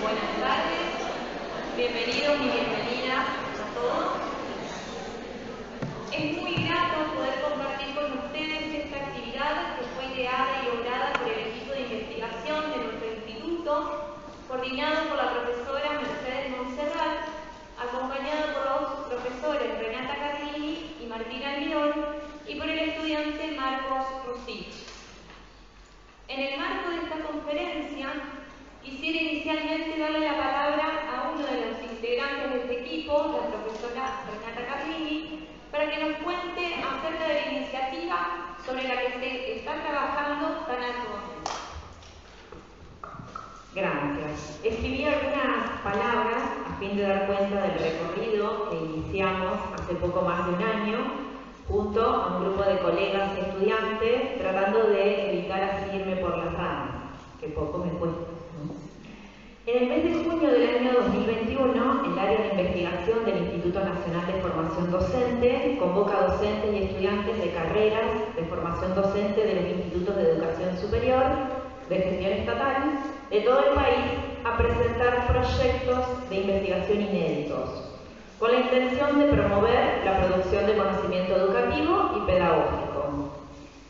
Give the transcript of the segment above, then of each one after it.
buenas tardes, bienvenidos y bienvenidas a todos. Es muy grato poder compartir con ustedes esta actividad que fue ideada y lograda por el equipo de investigación de nuestro instituto, coordinado por la profesora Mercedes Montserrat, acompañada por los profesores Renata Carlini y Martina Almirón y por el estudiante Marcos Rosich. En el marco de esta conferencia, quisiera inicialmente darle la palabra a uno de los integrantes de este equipo, la profesora Renata Carlini, para que nos cuente acerca de la iniciativa sobre la que se está trabajando tan actualmente. Gracias. Escribí algunas palabras a fin de dar cuenta del recorrido que iniciamos hace poco más de un año junto a un grupo de colegas y estudiantes tratando de evitar así irme por las ramas, que poco me cuesta, ¿no? En el mes de junio del año 2021, el área de investigación del Instituto Nacional de Formación Docente convoca a docentes y estudiantes de carreras de formación docente de los institutos de educación superior de gestión estatal de todo el país a presentar proyectos de investigación inéditos, con la intención de promover la producción de conocimiento educativo y pedagógico.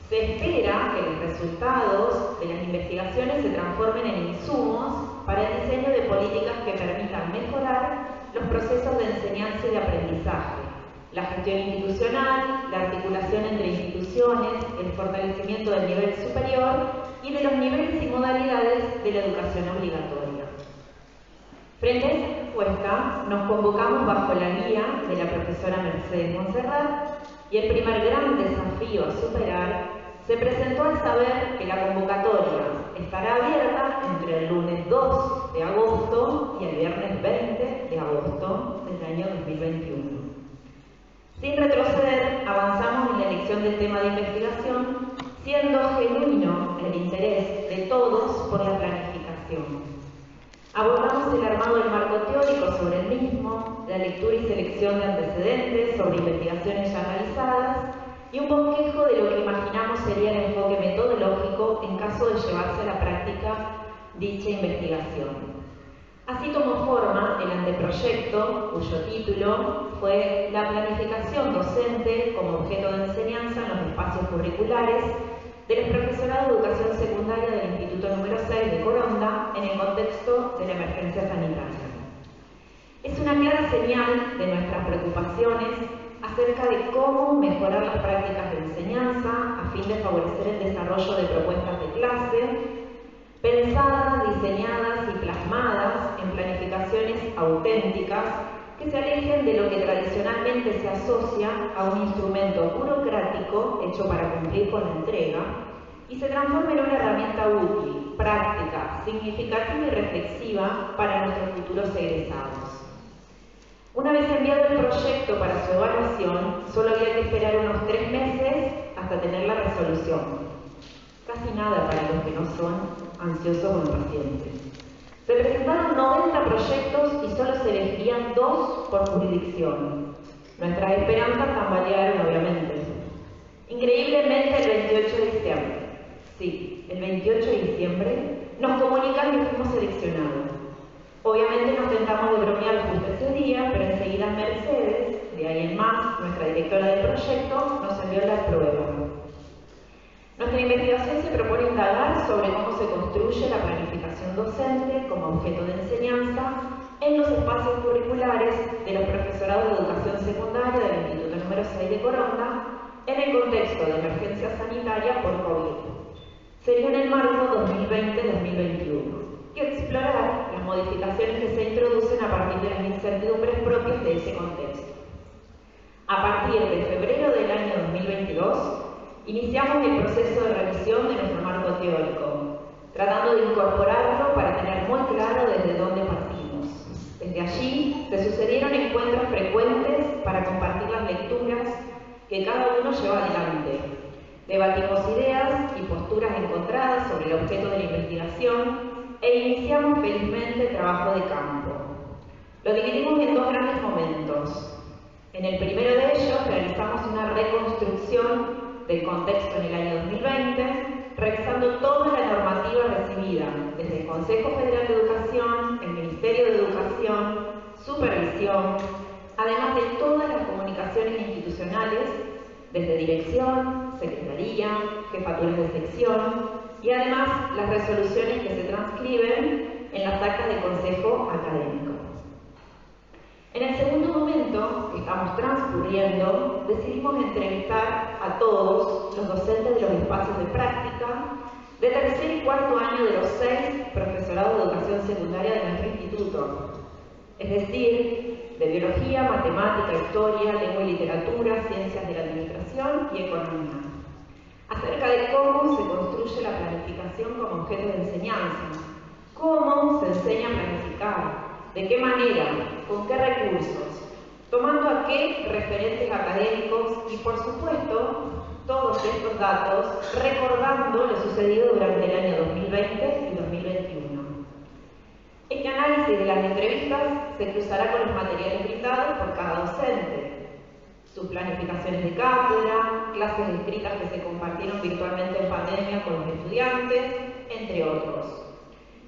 Se espera que los resultados de las investigaciones se transformen en insumos para el diseño de políticas que permitan mejorar los procesos de enseñanza y de aprendizaje, la gestión institucional, la articulación entre instituciones, el fortalecimiento del nivel superior y de los niveles y modalidades de la educación obligatoria. Frente a esta propuesta, nos convocamos bajo la guía de la profesora Mercedes Montserrat y el primer gran desafío a superar se presentó al saber que la convocatoria estará abierta entre el lunes 2 de agosto y el viernes 20 de agosto del año 2021. Sin retroceder, avanzamos en la elección del tema de investigación, siendo genuino el interés de todos por la planificación. Abordamos el armado del marco teórico sobre el mismo, la lectura y selección de antecedentes sobre investigaciones ya realizadas y un bosquejo de lo que imaginamos sería el enfoque metodológico en caso de llevarse a la práctica dicha investigación. Así tomó forma el anteproyecto, cuyo título fue La planificación docente como objeto de enseñanza en los espacios curriculares del profesorado de educación secundaria del Instituto número 6 de Coronda en el contexto de la emergencia sanitaria. Es una clara señal de nuestras preocupaciones acerca de cómo mejorar las prácticas de enseñanza a fin de favorecer el desarrollo de propuestas de clase, pensadas, diseñadas y plasmadas en planificaciones auténticas que se alejen de lo que tradicionalmente se asocia a un instrumento burocrático hecho para cumplir con la entrega y se transforme en una herramienta útil, práctica, significativa y reflexiva para nuestros futuros egresados. Una vez enviado el proyecto para su evaluación, solo había que esperar unos 3 meses hasta tener la resolución. Casi nada para los que no son ansiosos o impacientes. Se presentaron 90 proyectos y solo se elegían 2 por jurisdicción. Nuestras esperanzas tambalearon, obviamente. Increíblemente, el 28 de diciembre, sí, el 28 de diciembre, nos comunican que fuimos seleccionados. Obviamente nos tentamos de bromear justo ese día, pero enseguida Mercedes, de ahí en más, nuestra directora del proyecto, nos envió la prueba. Nuestra investigación se propone indagar sobre cómo se construye la planificación docente como objeto de enseñanza en los espacios curriculares de los profesorados de educación secundaria del Instituto número 6 de Coronda en el contexto de emergencia sanitaria por COVID. Sería en el marco 2020-2021 y explorar las modificaciones que se introducen a partir de las incertidumbres propias de ese contexto. A partir de febrero del año 2022, iniciamos el proceso de revisión de nuestro marco teórico, tratando de incorporarlo para tener muy claro desde dónde partimos. Desde allí se sucedieron encuentros frecuentes para compartir las lecturas que cada uno lleva adelante. Debatimos ideas y posturas encontradas sobre el objeto de la investigación e iniciamos felizmente el trabajo de campo. Lo dividimos en 2 grandes momentos. En el primero de ellos realizamos una reconstrucción del contexto en el año 2020, revisando toda la normativa recibida desde el Consejo Federal de Educación, el Ministerio supervisión, además de todas las comunicaciones institucionales, desde dirección, secretaría, jefaturas de sección y además las resoluciones que se transcriben en las actas del Consejo Académico. En el segundo momento que estamos transcurriendo, decidimos entrevistar a todos los docentes de los espacios de práctica de tercer y cuarto año de los 6 profesorados de educación secundaria de nuestro instituto, es decir, de biología, matemática, historia, lengua y literatura, ciencias de la administración y economía, acerca de cómo se construye la planificación como objeto de enseñanza, cómo se enseña a planificar, de qué manera, con qué recursos, tomando a qué referentes académicos y, por supuesto, todos estos datos recordando lo sucedido durante el año 2020 y 2021. Este análisis de las entrevistas se cruzará con los materiales brindados por cada docente, sus planificaciones de cátedra, clases escritas que se compartieron virtualmente en pandemia con los estudiantes, entre otros.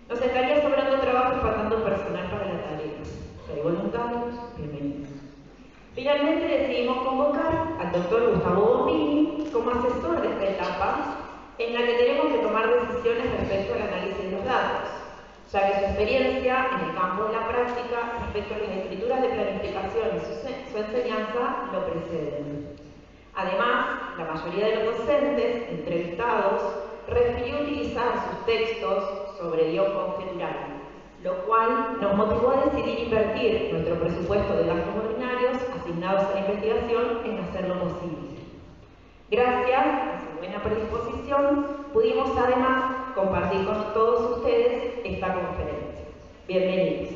Nos estaría sobrando trabajo y faltando personal para la tarea. Si hay voluntarios, bienvenidos. Finalmente decidimos convocar al doctor Gustavo Bombini como asesor de esta etapa, en la que tenemos que tomar decisiones respecto al análisis de los datos, ya que su experiencia en el campo de la práctica respecto a las escrituras de planificación y su enseñanza lo preceden. Además, la mayoría de los docentes entrevistados refirió utilizar sus textos sobre guión conjetural, lo cual nos motivó a decidir invertir nuestro presupuesto de gastos ordinarios asignados a la investigación en hacerlo posible. Gracias a su buena predisposición, pudimos además compartir con todos ustedes esta conferencia. Bienvenidos.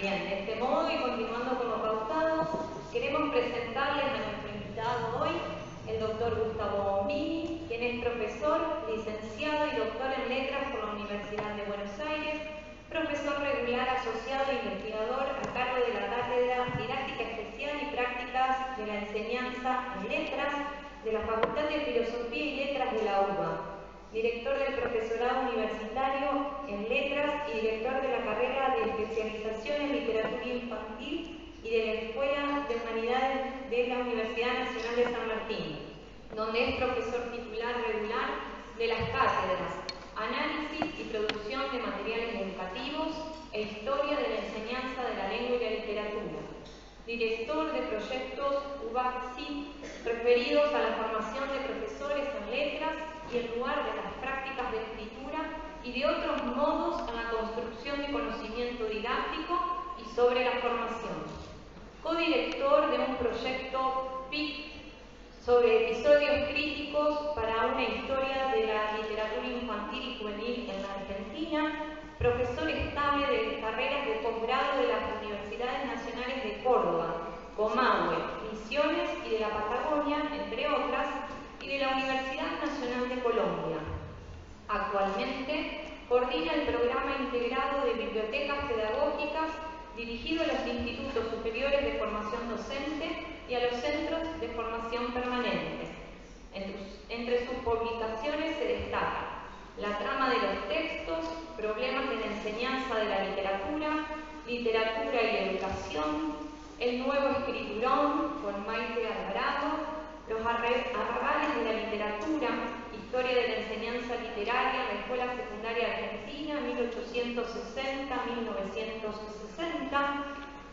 Bien, de este modo y continuando con lo pautado, queremos presentarles a nuestro invitado hoy, el doctor Gustavo Bombini, quien es profesor, licenciado y doctor en letras por la Universidad de Buenos Aires, profesor regular asociado e investigador a cargo de la Cátedra Didáctica Especial y Prácticas de la Enseñanza en Letras de la Facultad de Filosofía y Letras de la UBA, director del profesorado universitario en Letras y director de la carrera de especialización en literatura infantil y de la Escuela de Humanidades de la Universidad Nacional de San Martín, donde es profesor titular regular de las cátedras Análisis y Producción de Materiales Educativos e Historia de la Enseñanza de la Lengua y la Literatura, director de proyectos UBACSI referidos a la formación de profesores en letras y en lugar de las prácticas de escritura y de otros modos en la construcción de conocimiento didáctico y sobre la formación. Codirector de un proyecto PIC sobre episodios críticos para una historia de la literatura infantil y juvenil en la Argentina, profesor estable de carreras de posgrado de las Universidades Nacionales de Córdoba, Comahue, Misiones y de la Patagonia, entre otras, y de la Universidad Nacional de Colombia. Actualmente coordina el programa integrado de bibliotecas pedagógicas dirigido a los institutos superiores de formación docente y a los centros de formación permanente. Entre sus publicaciones se destaca La trama de los textos, Problemas de la enseñanza de la literatura, Literatura y educación, El nuevo escriturón con Maite Alvarado, Los arrabales de la literatura, Historia de la enseñanza literaria en la Escuela Secundaria Argentina, 1860-1960,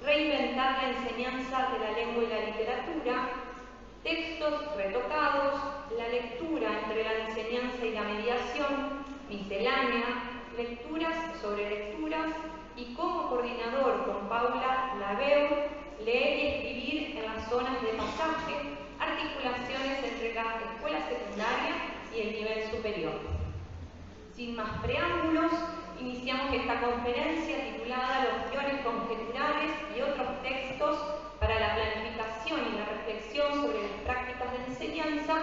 Reinventar la enseñanza de la lengua y la literatura, Textos retocados, La lectura entre la enseñanza y la mediación, Miscelánea, Lecturas sobre lecturas y como coordinador con Paula Laveu, Leer y escribir en las zonas de pasaje, articulaciones entre la escuela secundaria y el nivel superior. Sin más preámbulos, iniciamos esta conferencia titulada Los guiones conjeturales y otros textos para la planificación y la reflexión sobre las prácticas de enseñanza,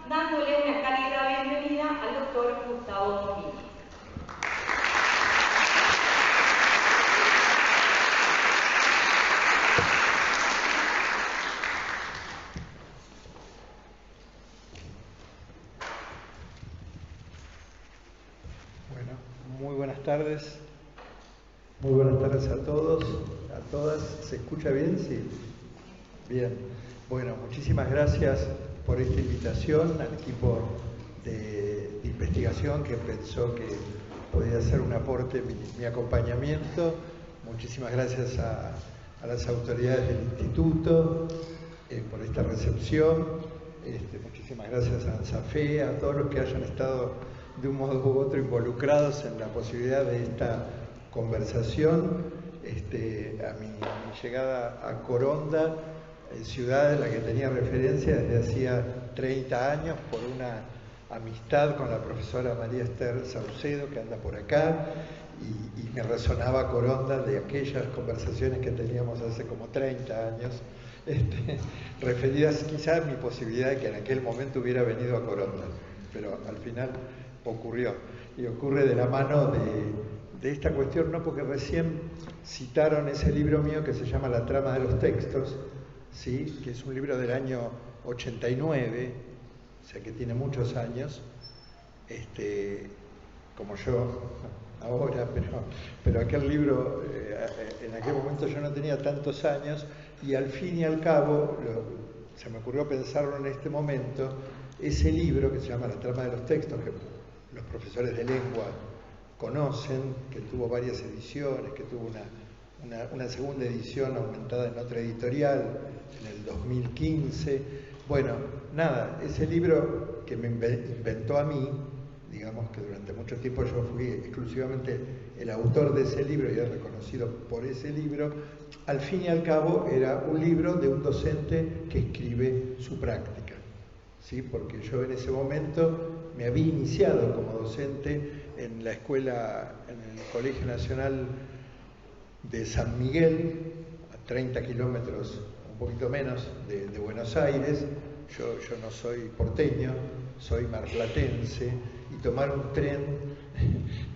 dándole una cálida bienvenida al doctor Gustavo Bombini. Muy buenas tardes a todos, a todas. ¿Se escucha bien? Sí. Bien. Bueno, muchísimas gracias por esta invitación al equipo de investigación que pensó que podía ser un aporte mi acompañamiento. Muchísimas gracias a las autoridades del instituto por esta recepción. Muchísimas gracias a ANSAFE, a todos los que hayan estado de un modo u otro involucrados en la posibilidad de esta conversación. A mi llegada a Coronda, ciudad en la que tenía referencia desde hacía 30 años por una amistad con la profesora María Esther Saucedo, que anda por acá, y me resonaba Coronda de aquellas conversaciones que teníamos hace como 30 años, referidas quizá a mi posibilidad de que en aquel momento hubiera venido a Coronda, pero al final ocurrió, y ocurre de la mano de esta cuestión, no porque recién citaron ese libro mío que se llama La trama de los textos, ¿sí? Que es un libro del año 89, o sea que tiene muchos años, como yo ahora, pero aquel libro, en aquel momento yo no tenía tantos años, y al fin y al cabo, se me ocurrió pensarlo en este momento, ese libro que se llama La trama de los textos, que los profesores de lengua conocen, que tuvo varias ediciones, que tuvo una segunda edición aumentada en otra editorial en el 2015. Bueno, nada, ese libro que me inventó a mí, digamos que durante mucho tiempo yo fui exclusivamente el autor de ese libro y era reconocido por ese libro, al fin y al cabo era un libro de un docente que escribe su práctica, ¿sí? Porque yo en ese momento me había iniciado como docente en la escuela, en el Colegio Nacional de San Miguel, a 30 kilómetros, un poquito menos, de Buenos Aires. Yo no soy porteño, soy marplatense, y tomar un tren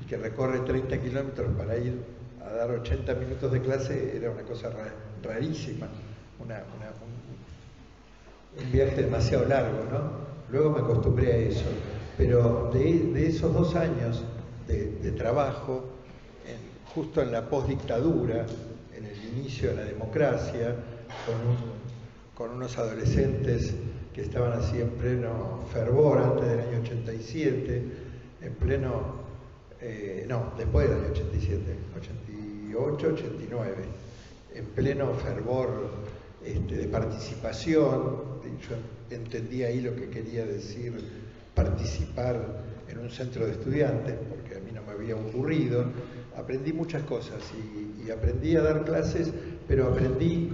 que recorre 30 kilómetros para ir a dar 80 minutos de clase era una cosa rarísima, un viaje demasiado largo, ¿no? Luego me acostumbré a eso, pero de esos 2 años de trabajo, justo en la postdictadura, en el inicio de la democracia, con unos adolescentes que estaban así en pleno fervor antes del año 87, en pleno, después del año 87, 88, 89, en pleno fervor de participación. Yo entendí ahí lo que quería decir participar en un centro de estudiantes, porque a mí no me había ocurrido. Aprendí muchas cosas y aprendí a dar clases, pero aprendí,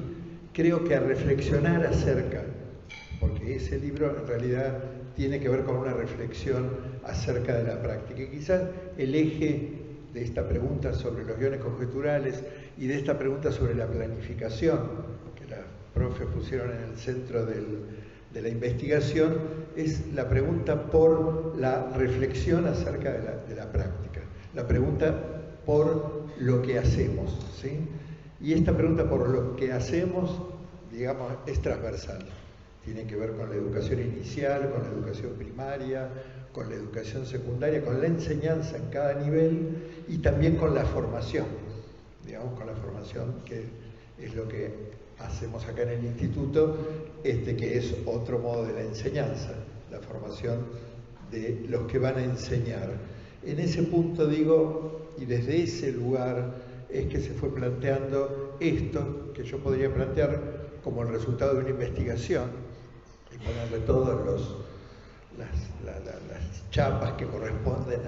creo que a reflexionar acerca, porque ese libro en realidad tiene que ver con una reflexión acerca de la práctica. Y quizás el eje de esta pregunta sobre los guiones conjeturales y de esta pregunta sobre la planificación, que las profes pusieron en el centro de la investigación, es la pregunta por la reflexión acerca de la práctica, la pregunta por lo que hacemos, ¿sí? Y esta pregunta por lo que hacemos, digamos, es transversal. Tiene que ver con la educación inicial, con la educación primaria, con la educación secundaria, con la enseñanza en cada nivel y también con la formación, digamos, con la formación, que es lo que hacemos acá en el instituto, que es otro modo de la enseñanza, la formación de los que van a enseñar. En ese punto digo, y desde ese lugar es que se fue planteando esto, que yo podría plantear como el resultado de una investigación, y ponerle todas las chapas que corresponden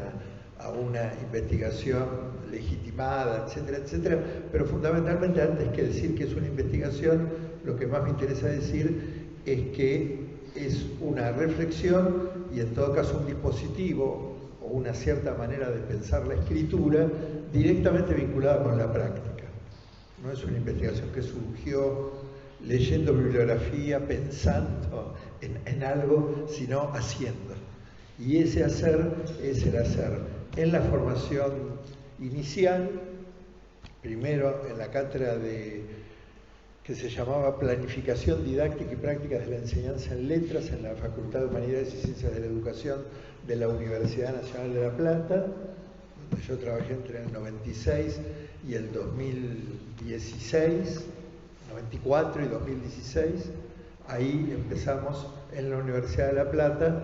a una investigación legitimada, etcétera, etcétera, pero fundamentalmente, antes que decir que es una investigación, lo que más me interesa decir es que es una reflexión y en todo caso un dispositivo o una cierta manera de pensar la escritura directamente vinculada con la práctica. No es una investigación que surgió leyendo bibliografía, pensando en algo, sino haciendo. Y ese hacer es el hacer en la formación inicial, primero en la cátedra que se llamaba Planificación Didáctica y Práctica de la Enseñanza en Letras en la Facultad de Humanidades y Ciencias de la Educación de la Universidad Nacional de La Plata, Yo trabajé entre el 96 y el 2016, 94 y 2016. Ahí empezamos en la Universidad de La Plata,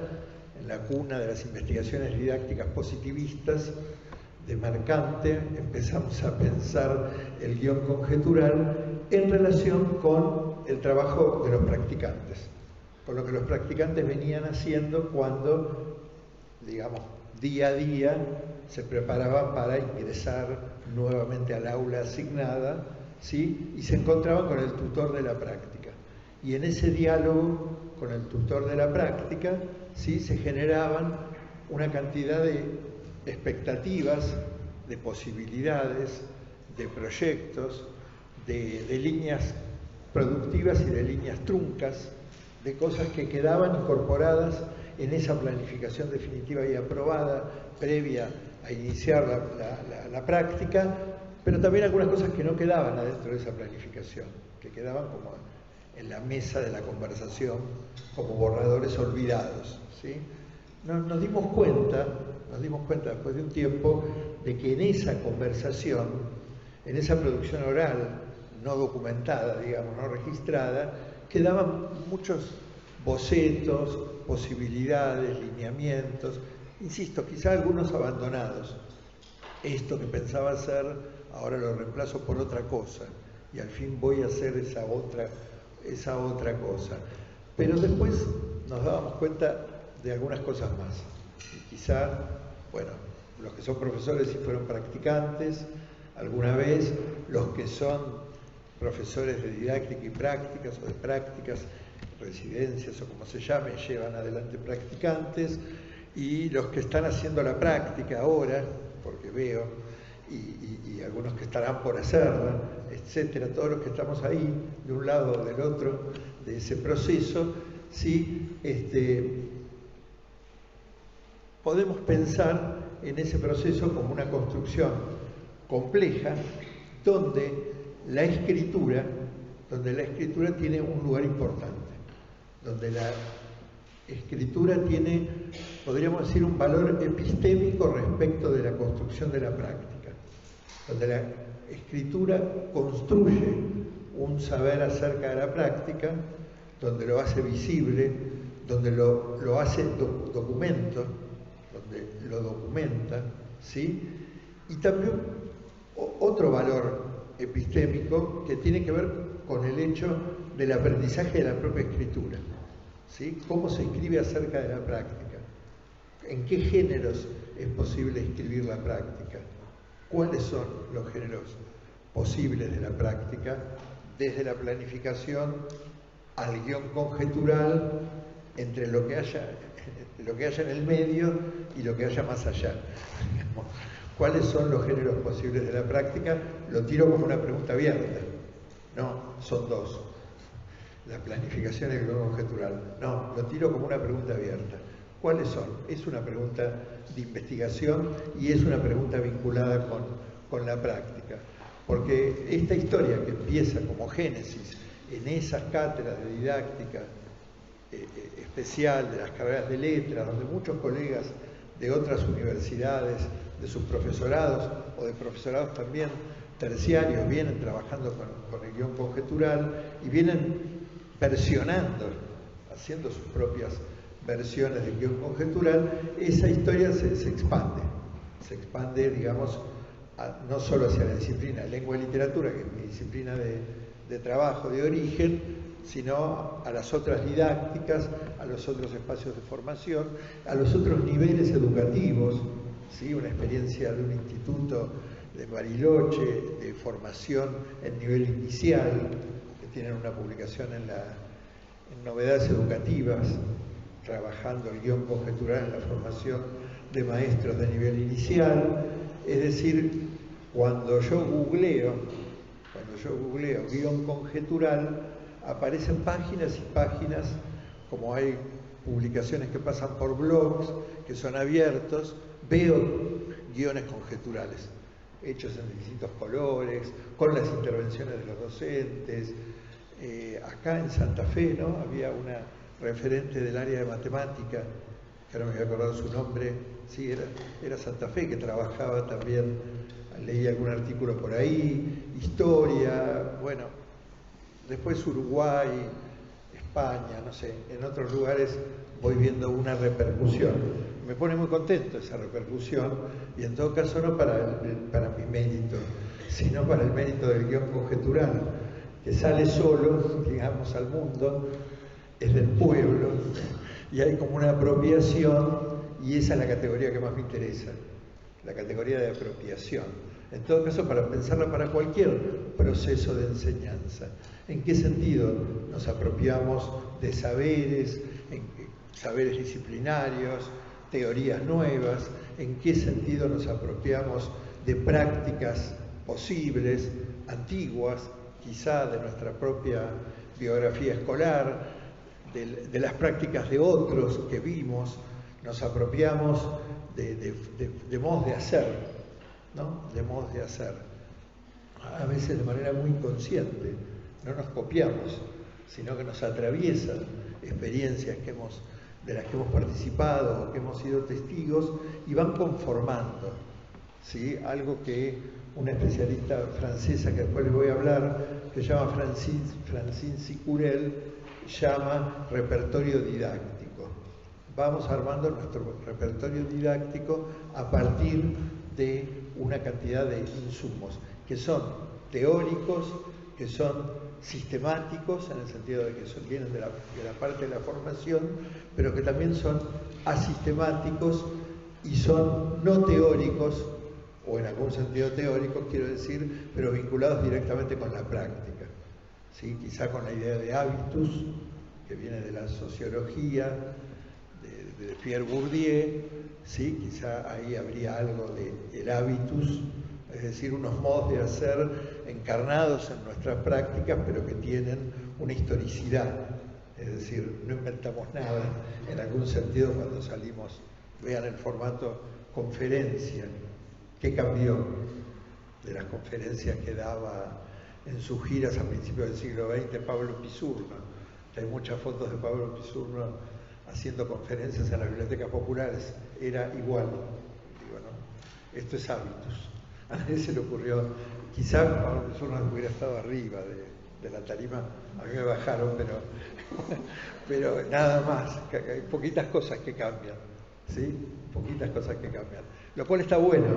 en la cuna de las investigaciones didácticas positivistas de Mercante, empezamos a pensar el guión conjetural en relación con el trabajo de los practicantes, con lo que los practicantes venían haciendo cuando, digamos, día a día se preparaban para ingresar nuevamente al aula asignada, ¿sí? Y se encontraban con el tutor de la práctica. Y en ese diálogo con el tutor de la práctica, ¿sí? Se generaban una cantidad de expectativas, de posibilidades, de proyectos, de líneas productivas y de líneas truncas, de cosas que quedaban incorporadas en esa planificación definitiva y aprobada previa a iniciar la práctica, pero también algunas cosas que no quedaban adentro de esa planificación, que quedaban como en la mesa de la conversación, como borradores olvidados, ¿sí? Nos dimos cuenta después de un tiempo de que en esa conversación, en esa producción oral, no documentada, digamos, no registrada, quedaban muchos bocetos, posibilidades, lineamientos, insisto, quizá algunos abandonados. Esto que pensaba hacer, ahora lo reemplazo por otra cosa, y al fin voy a hacer esa otra cosa. Pero después nos dábamos cuenta de algunas cosas más. Y quizá, bueno, los que son profesores y fueron practicantes alguna vez, los que son profesores de didáctica y prácticas o de prácticas, residencias o como se llame, llevan adelante practicantes, y los que están haciendo la práctica ahora, porque veo, y algunos que estarán por hacerla, etcétera, todos los que estamos ahí, de un lado o del otro, de ese proceso, ¿sí? Podemos pensar en ese proceso como una construcción compleja, donde la escritura tiene un lugar importante, donde la escritura tiene, podríamos decir, un valor epistémico respecto de la construcción de la práctica, donde la escritura construye un saber acerca de la práctica, donde lo hace visible, donde lo hace documento, donde lo documenta, ¿sí? Y también otro valor epistémico que tiene que ver con el hecho del aprendizaje de la propia escritura, ¿sí? Cómo se escribe acerca de la práctica, en qué géneros es posible escribir la práctica, cuáles son los géneros posibles de la práctica, desde la planificación al guión conjetural, entre lo que haya en el medio y lo que haya más allá. ¿Cuáles son los géneros posibles de la práctica? Lo tiro como una pregunta abierta. No, son dos. La planificación y el guión conjetural. No, lo tiro como una pregunta abierta. ¿Cuáles son? Es una pregunta de investigación y es una pregunta vinculada con la práctica. Porque esta historia que empieza como génesis en esas cátedras de didáctica especial de las carreras de letras, donde muchos colegas de otras universidades, de sus profesorados o de profesorados también terciarios, vienen trabajando con el guión conjetural y vienen versionando, haciendo sus propias versiones del guión conjetural, esa historia se expande, digamos, no solo hacia la disciplina de lengua y literatura, que es mi disciplina de trabajo de origen, sino a las otras didácticas, a los otros espacios de formación, a los otros niveles educativos, ¿sí? Una experiencia de un instituto de Bariloche, de formación en nivel inicial, que tienen una publicación en Novedades Educativas, trabajando el guión conjetural en la formación de maestros de nivel inicial. Es decir, cuando yo googleo guión conjetural, aparecen páginas y páginas, como hay publicaciones que pasan por blogs, que son abiertos, veo guiones conjeturales, hechos en distintos colores, con las intervenciones de los docentes. Acá en Santa Fe, ¿no?, había una referente del área de matemática, que ahora me voy a acordar su nombre, sí, era Santa Fe que trabajaba también, leí algún artículo por ahí, historia, bueno, después Uruguay, España, no sé, en otros lugares voy viendo una repercusión. Me pone muy contento esa repercusión, y en todo caso no para mi mérito, sino para el mérito del guión conjetural, que sale solo, digamos, al mundo, es del pueblo, y hay como una apropiación, y esa es la categoría que más me interesa, la categoría de apropiación. En todo caso, para pensarla para cualquier proceso de enseñanza. ¿En qué sentido nos apropiamos de saberes, saberes disciplinarios, teorías nuevas? ¿En qué sentido nos apropiamos de prácticas posibles, antiguas, quizá de nuestra propia biografía escolar, de las prácticas de otros que vimos? Nos apropiamos de modos de hacer, ¿no? De modos de hacer, a veces de manera muy inconsciente. No nos copiamos, sino que nos atraviesan experiencias de las que hemos participado o que hemos sido testigos, y van conformando, ¿sí? Algo que una especialista francesa, que después les voy a hablar, que se llama Francine Sicurel, llama repertorio didáctico. Vamos armando nuestro repertorio didáctico a partir de una cantidad de insumos que son teóricos, que son sistemáticos, en el sentido de que vienen de la parte de la formación, pero que también son asistemáticos y son no teóricos, o en algún sentido teóricos, quiero decir, pero vinculados directamente con la práctica, ¿sí? Quizá con la idea de habitus, que viene de la sociología, de Pierre Bourdieu, ¿sí? Quizá ahí habría algo del habitus, es decir, unos modos de hacer encarnados en nuestras prácticas, pero que tienen una historicidad, es decir, no inventamos nada en algún sentido cuando salimos. Vean el formato conferencia, ¿qué cambió de las conferencias que daba en sus giras a principios del siglo XX Pablo Pizzurno? Hay muchas fotos de Pablo Pizzurno haciendo conferencias en las bibliotecas populares, era igual, digo, ¿no? Esto es habitus. A nadie se le ocurrió, quizá Pablo Pizzurno hubiera estado arriba de la tarima, a mí me bajaron, pero nada más, hay poquitas cosas que cambian, ¿sí? Poquitas cosas que cambian, lo cual está bueno,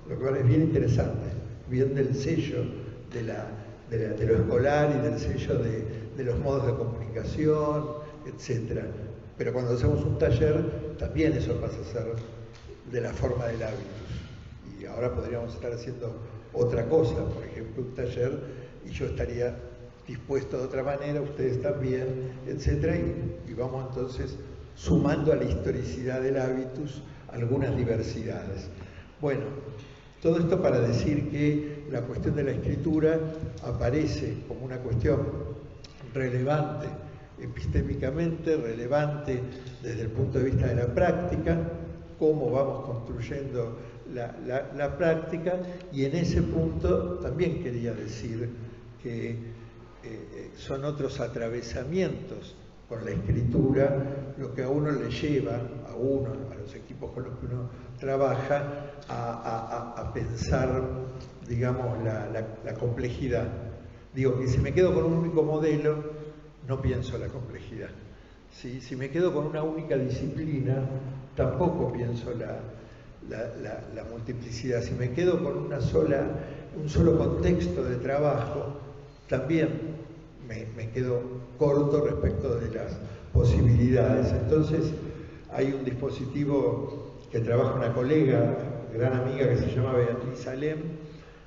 lo cual es bien interesante, bien del sello de lo escolar y del sello de los modos de comunicación, etcétera. Pero cuando hacemos un taller, también eso pasa a ser de la forma del habitus. Y ahora podríamos estar haciendo otra cosa, por ejemplo, un taller, y yo estaría dispuesto de otra manera, ustedes también, etcétera, y vamos entonces sumando a la historicidad del habitus algunas diversidades. Bueno, todo esto para decir que la cuestión de la escritura aparece como una cuestión relevante epistémicamente, relevante desde el punto de vista de la práctica, cómo vamos construyendo la práctica, y en ese punto también quería decir que son otros atravesamientos con la escritura lo que a uno le lleva, a los equipos con los que uno trabaja, a pensar, digamos, la complejidad. Digo que si me quedo con un único modelo, no pienso la complejidad. ¿Sí? Si me quedo con una única disciplina, tampoco pienso la multiplicidad. Si me quedo con un solo contexto de trabajo, también me quedo corto respecto de las posibilidades. Entonces, hay un dispositivo que trabaja una colega, gran amiga, que se llama Beatriz Salem,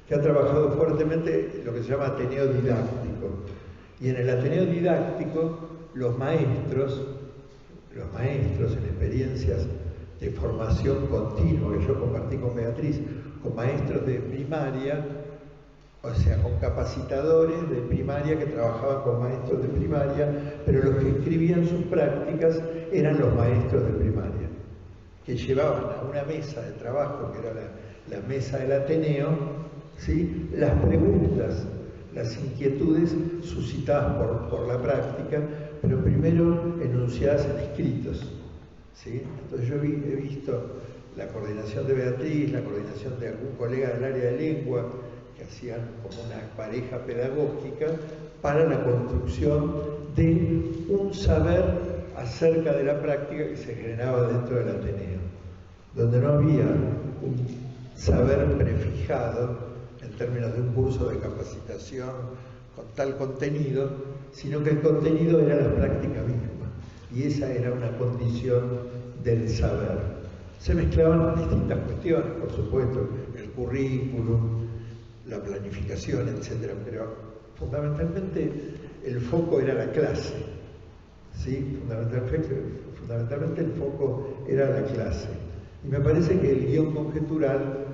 que ha trabajado fuertemente lo que se llama Ateneo Didáctico. Y en el Ateneo Didáctico, los maestros en experiencias de formación continua que yo compartí con Beatriz, con maestros de primaria, o sea, con capacitadores de primaria que trabajaban con maestros de primaria, pero los que escribían sus prácticas eran los maestros de primaria, que llevaban a una mesa de trabajo, que era la mesa del Ateneo, ¿sí?, las preguntas, las inquietudes suscitadas por la práctica, pero primero enunciadas en escritos, ¿sí? Entonces yo he visto la coordinación de Beatriz, la coordinación de algún colega del área de lengua, que hacían como una pareja pedagógica para la construcción de un saber acerca de la práctica que se generaba dentro del Ateneo, donde no había un saber prefijado en términos de un curso de capacitación con tal contenido, sino que el contenido era la práctica misma, y esa era una condición del saber. Se mezclaban distintas cuestiones, por supuesto, el currículum, la planificación, etc., pero fundamentalmente el foco era la clase, ¿sí? Fundamentalmente el foco era la clase. Y me parece que el guión conjetural,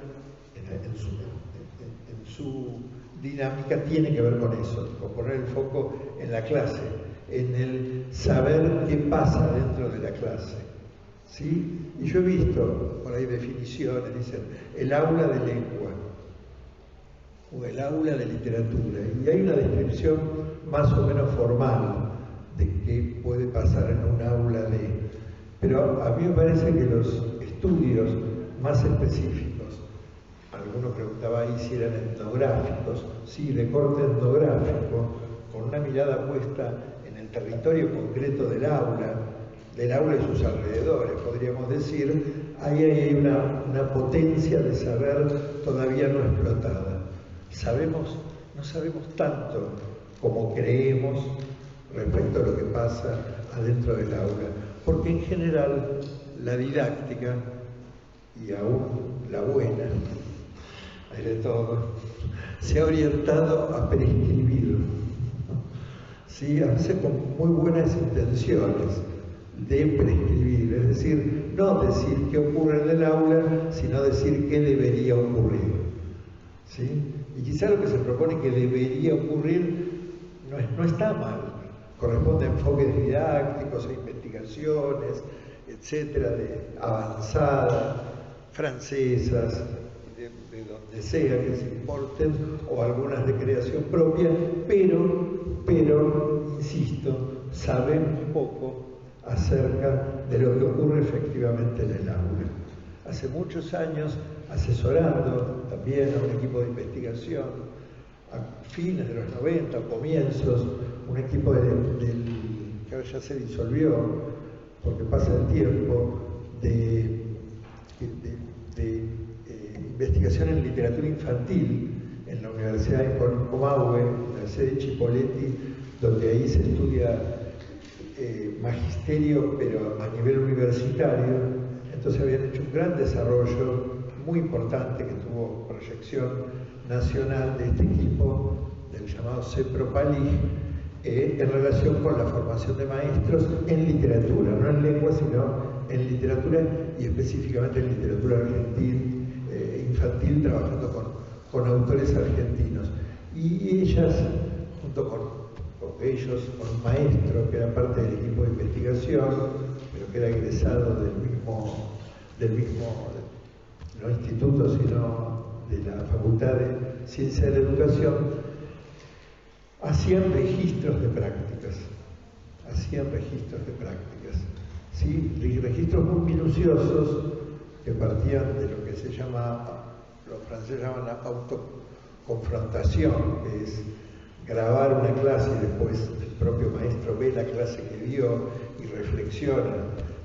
en su dinámica, tiene que ver con eso, con poner el foco en la clase, en el saber qué pasa dentro de la clase, ¿sí? Y yo he visto por ahí definiciones, dicen el aula de lengua o el aula de literatura, y hay una descripción más o menos formal de qué puede pasar en un aula de... Pero a mí me parece que los estudios más específicos, alguno preguntaba ahí si eran etnográficos, sí, de corte etnográfico, con una mirada puesta en el territorio concreto del aula y sus alrededores, podríamos decir, ahí hay una potencia de saber todavía no explotada. No sabemos tanto como creemos respecto a lo que pasa adentro del aula, porque en general la didáctica, y aún la buena, hay de todo, se ha orientado a prescribir, ¿sí? A veces con muy buenas intenciones de prescribir, es decir, no decir qué ocurre en el aula, sino decir qué debería ocurrir, ¿sí? Y quizá lo que se propone que debería ocurrir no está mal, corresponde a enfoques didácticos, a investigaciones, etcétera, de avanzada, francesas, de donde sea que se importen, o algunas de creación propia, pero, insisto, sabemos poco acerca de lo que ocurre efectivamente en el aula. Hace muchos años, asesorando también a un equipo de investigación, a fines de los 90, comienzos, un equipo que ahora ya se disolvió, porque pasa el tiempo, de investigación en literatura infantil en la Universidad de Comahue, en la sede de Chipoleti, donde ahí se estudia magisterio, pero a nivel universitario. Entonces habían hecho un gran desarrollo muy importante que tuvo proyección nacional de este equipo, del llamado CEPROPALIG, en relación con la formación de maestros en literatura, no en lengua, sino en literatura, y específicamente en literatura infantil, trabajando con autores argentinos. Y ellas, junto con ellos, con un maestro que era parte del equipo de investigación, pero que era egresado del mismo no instituto, sino de la Facultad de Ciencia de la Educación, hacían registros de prácticas, ¿sí? Registros muy minuciosos que partían de lo que se llama, los franceses llaman la autoconfrontación, que es grabar una clase y después el propio maestro ve la clase que vio y reflexiona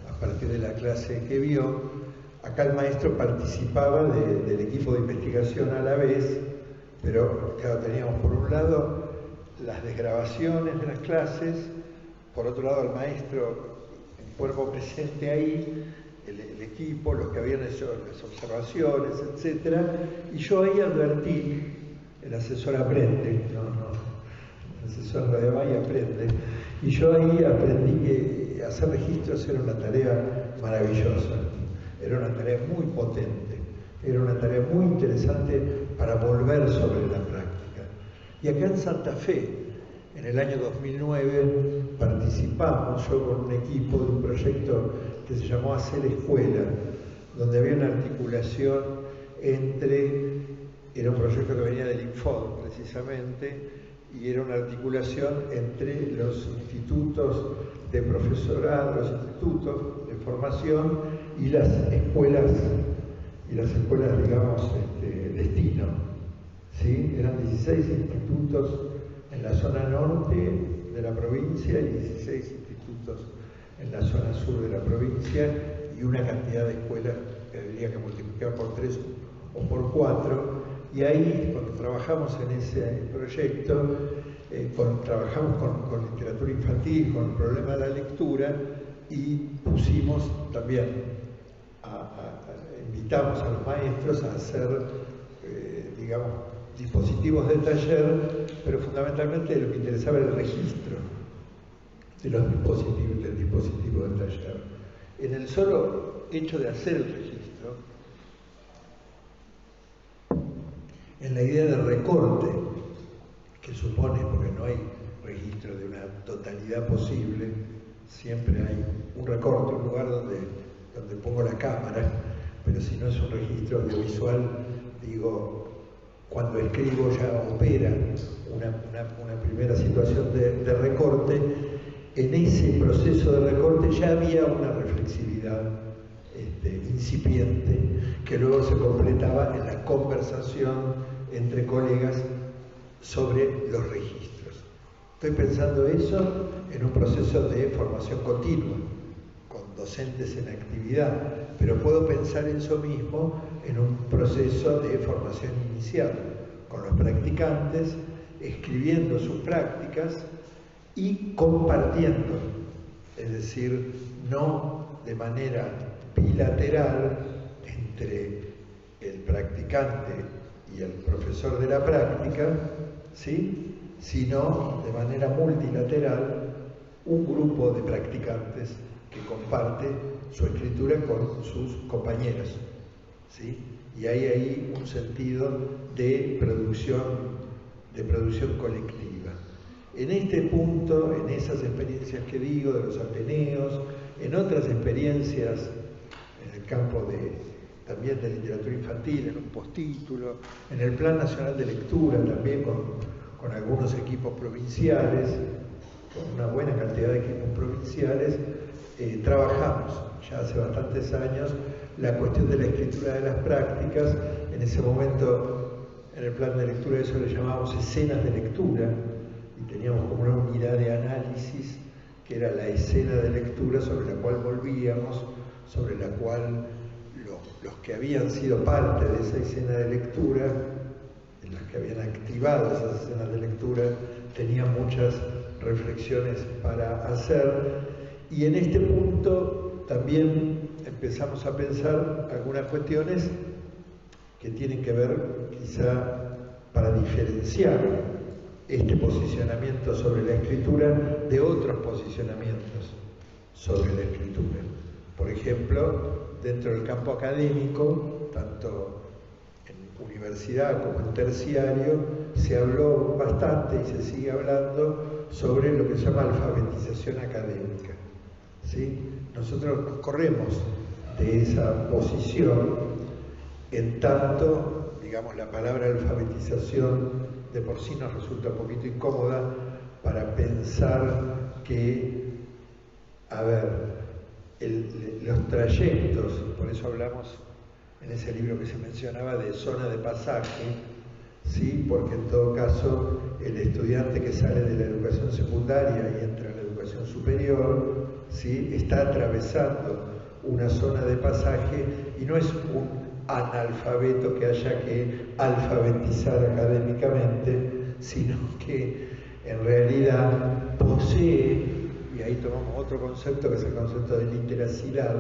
a partir de la clase que vio. Acá el maestro participaba del equipo de investigación a la vez, pero claro, teníamos por un lado las desgrabaciones de las clases, por otro lado el maestro en cuerpo presente ahí, el equipo, los que habían hecho las observaciones, etc. Y yo ahí advertí, el asesor aprende, el asesor radiaba y aprende, y yo ahí aprendí que hacer registros era una tarea maravillosa, era una tarea muy potente, era una tarea muy interesante para volver sobre la práctica. Y acá en Santa Fe, en el año 2009, participamos, yo con un equipo, de un proyecto que se llamó Hacer Escuela, donde había una articulación era un proyecto que venía del Infod precisamente, y era una articulación entre los institutos de profesorado, los institutos de formación y las escuelas y las escuelas, digamos, destino, ¿sí? Eran 16 institutos en la zona norte de la provincia y 16 institutos en la zona sur de la provincia y una cantidad de escuelas que habría que multiplicar por 3 o por 4. Y ahí, cuando trabajamos en ese proyecto, trabajamos con literatura infantil, con el problema de la lectura, y pusimos también, invitamos a los maestros a hacer, digamos, dispositivos de taller, pero fundamentalmente lo que interesaba era el registro de los dispositivos, del dispositivo de taller. En el solo hecho de hacer el registro, en la idea de recorte que supone, porque no hay registro de una totalidad posible, siempre hay un recorte, un lugar donde pongo la cámara, pero si no es un registro audiovisual, digo, cuando escribo ya opera una primera situación de recorte. En ese proceso de recorte ya había una reflexividad incipiente que luego se completaba en la conversación entre colegas sobre los registros. Estoy pensando eso en un proceso de formación continua, con docentes en actividad, pero puedo pensar eso mismo en un proceso de formación inicial, con los practicantes, escribiendo sus prácticas y compartiendo, es decir, no de manera bilateral entre el practicante y el profesor de la práctica, ¿sí?, sino de manera multilateral, un grupo de practicantes que comparte su escritura con sus compañeros, ¿sí? Y hay ahí un sentido de producción colectiva. En este punto, en esas experiencias que digo de los Ateneos, en otras experiencias en el campo también de literatura infantil, en un postítulo, en el Plan Nacional de Lectura también con algunos equipos provinciales, con una buena cantidad de equipos provinciales, trabajamos ya hace bastantes años la cuestión de la escritura de las prácticas. En ese momento, en el plan de lectura, eso le llamábamos escenas de lectura, y teníamos como una unidad de análisis que era la escena de lectura sobre la cual volvíamos, sobre la cual los que habían sido parte de esa escena de lectura, en las que habían activado esas escenas de lectura, tenían muchas reflexiones para hacer. Y en este punto también empezamos a pensar algunas cuestiones que tienen que ver quizá para diferenciar este posicionamiento sobre la escritura de otros posicionamientos sobre la escritura. Por ejemplo, dentro del campo académico, tanto en universidad como en terciario, se habló bastante y se sigue hablando sobre lo que se llama alfabetización académica, ¿sí? Nosotros nos corremos de esa posición, en tanto, digamos, la palabra alfabetización de por sí nos resulta un poquito incómoda para pensar que, a ver, los trayectos, por eso hablamos en ese libro que se mencionaba de zona de pasaje, ¿sí? Porque en todo caso el estudiante que sale de la educación secundaria y entra a la educación superior, ¿sí?, está atravesando una zona de pasaje y no es un analfabeto que haya que alfabetizar académicamente, sino que en realidad posee, y ahí tomamos otro concepto que es el concepto de literacidad,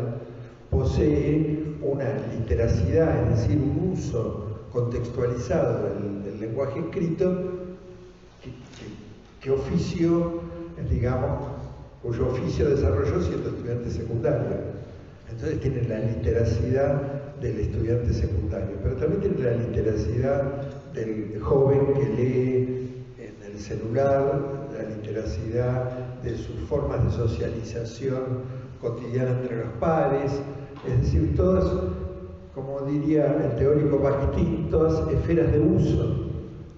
posee una literacidad, es decir, un uso contextualizado del lenguaje escrito, que oficio, digamos, cuyo oficio desarrolló siendo estudiante secundario. Entonces tiene la literacidad del estudiante secundario, pero también tiene la literacidad del joven que lee en el celular, la literacidad de sus formas de socialización cotidiana entre los pares, es decir, todas, como diría el teórico Bakhtin, todas esferas de uso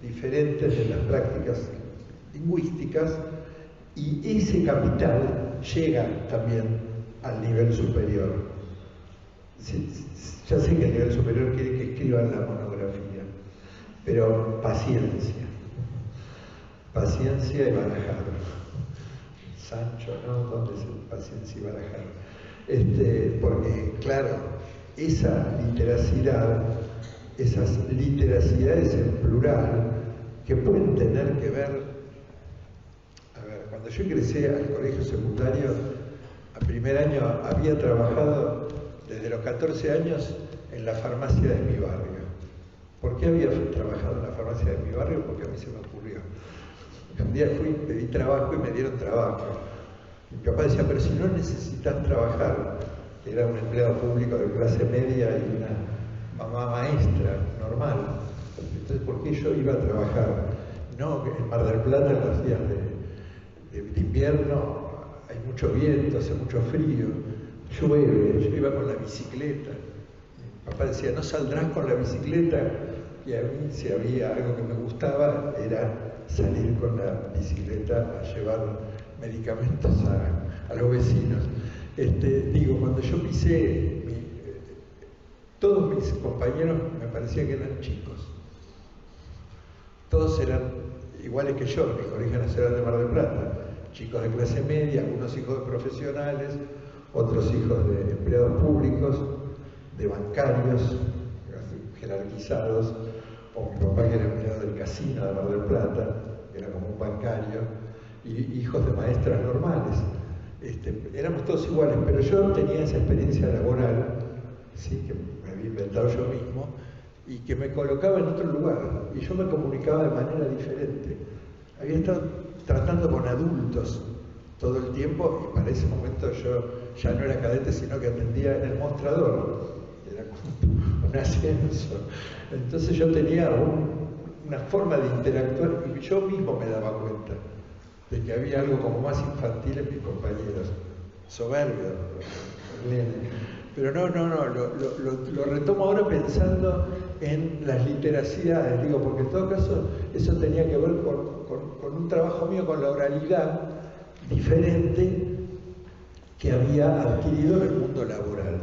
diferentes de las prácticas lingüísticas, y ese capital llega también al nivel superior. Ya sé que el nivel superior quiere que escriban la monografía, pero paciencia. Paciencia y barajar. Sancho, ¿no? ¿Dónde es el paciencia y barajar? Porque, claro, esa literacidad, esas literacidades en plural, que pueden tener que ver. A ver, cuando yo ingresé al colegio secundario, a primer año había trabajado desde los 14 años en la farmacia de mi barrio. ¿Por qué había trabajado en la farmacia de mi barrio? Porque a mí se me ocurrió. Un día fui, pedí trabajo y me dieron trabajo. Mi papá decía, pero si no necesitas trabajar, era un empleado público de clase media y una mamá maestra normal. Entonces, ¿por qué yo iba a trabajar? No, en Mar del Plata, en los días de invierno, hay mucho viento, hace mucho frío, llueve, yo iba con la bicicleta. Mi papá decía, no saldrás con la bicicleta. Y a mí, si había algo que me gustaba, era salir con la bicicleta a llevar medicamentos a los vecinos. Digo, cuando yo pisé, todos mis compañeros me parecía que eran chicos. Todos eran iguales que yo, en el Colegio Nacional de Mar del Plata. Chicos de clase media, algunos hijos de profesionales, otros hijos de empleados públicos, de bancarios, jerarquizados, o mi papá que era empleado del casino de Mar del Plata, que era como un bancario, y hijos de maestras normales. Éramos todos iguales, pero yo tenía esa experiencia laboral, ¿sí? Que me había inventado yo mismo, y que me colocaba en otro lugar, y yo me comunicaba de manera diferente. Había estado tratando con adultos todo el tiempo, y para ese momento yo ya no era cadete, sino que atendía en el mostrador, era como un ascenso. Entonces yo tenía una forma de interactuar, y yo mismo me daba cuenta de que había algo como más infantil en mis compañeros, soberbio, pero no, lo retomo ahora pensando en las literacidades, digo, porque en todo caso eso tenía que ver con un trabajo mío con la oralidad diferente que había adquirido en el mundo laboral.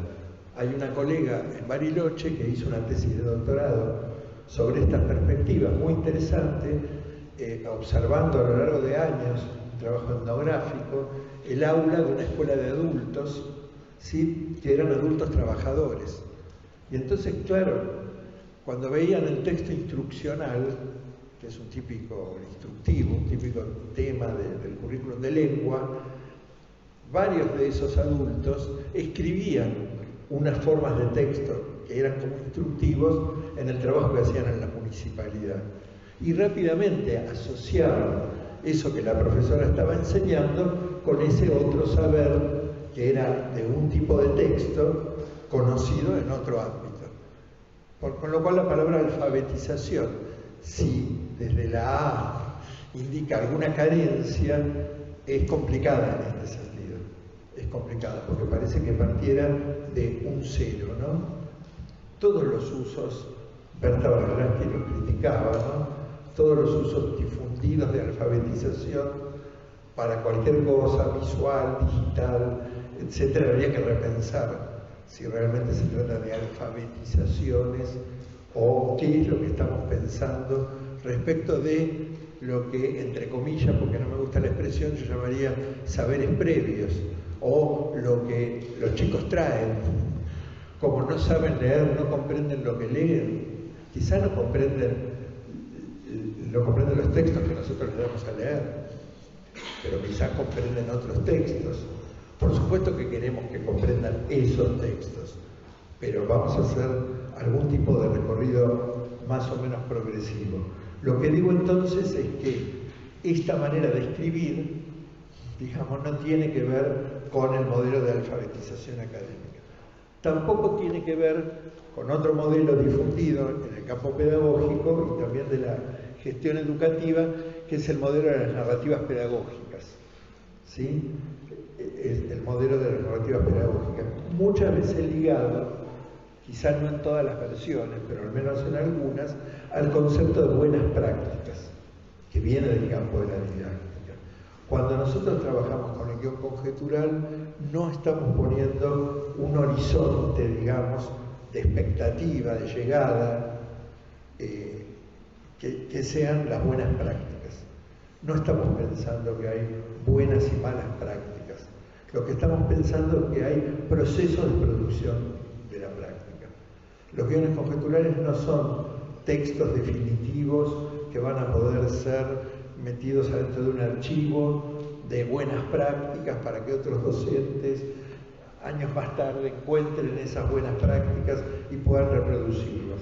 Hay una colega en Bariloche que hizo una tesis de doctorado sobre estas perspectivas, muy interesante, observando a lo largo de años, un trabajo etnográfico, el aula de una escuela de adultos, ¿sí? Que eran adultos trabajadores. Y entonces, claro, cuando veían el texto instruccional, que es un típico instructivo, un típico tema del currículum de lengua, varios de esos adultos escribían unas formas de texto que eran como instructivos en el trabajo que hacían en la municipalidad. Y rápidamente asociaban eso que la profesora estaba enseñando con ese otro saber que era de un tipo de texto conocido en otro ámbito. Con lo cual la palabra alfabetización, si desde la A indica alguna carencia, es complicada en este sentido. Es complicada porque parece que partiera de un cero, ¿no? Todos los usos, Berta Barragán que lo criticaba, ¿no? Todos los usos difundidos de alfabetización para cualquier cosa visual, digital, etcétera, habría que repensar si realmente se trata de alfabetizaciones o qué es lo que estamos pensando respecto de lo que, entre comillas, porque no me gusta la expresión, yo llamaría saberes previos, o lo que los chicos traen. Como no saben leer, no comprenden lo que leen, quizá no comprenden los textos que nosotros les damos a leer, pero quizás comprenden otros textos. Por supuesto que queremos que comprendan esos textos, pero vamos a hacer algún tipo de recorrido más o menos progresivo. Lo que digo entonces es que esta manera de escribir, digamos, no tiene que ver con el modelo de alfabetización académica. Tampoco tiene que ver con otro modelo difundido en el campo pedagógico y también de la gestión educativa, que es el modelo de las narrativas pedagógicas. ¿Sí? Es el modelo de las narrativas pedagógicas, muchas veces ligado, quizás no en todas las versiones, pero al menos en algunas, al concepto de buenas prácticas, que viene del campo de la didáctica. Cuando nosotros trabajamos con el guión conjetural, no estamos poniendo un horizonte, digamos, de expectativa, de llegada, que sean las buenas prácticas. No estamos pensando que hay buenas y malas prácticas. Lo que estamos pensando es que hay procesos de producción de la práctica. Los guiones conjeturales no son textos definitivos que van a poder ser metidos adentro de un archivo de buenas prácticas para que otros docentes años más tarde encuentren esas buenas prácticas y puedan reproducirlas.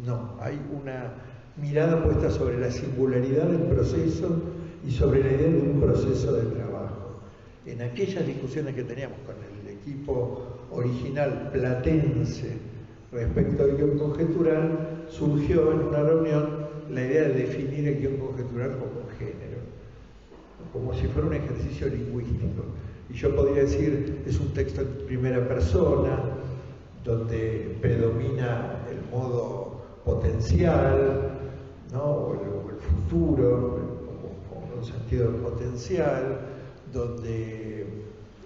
No, hay una mirada puesta sobre la singularidad del proceso y sobre la idea de un proceso de trabajo. En aquellas discusiones que teníamos con el equipo original platense respecto al guión conjetural, surgió en una reunión la idea de definir el guión conjetural como un género, como si fuera un ejercicio lingüístico. Y yo podría decir, es un texto en primera persona, donde predomina el modo potencial, ¿no? o el futuro, con un sentido potencial, donde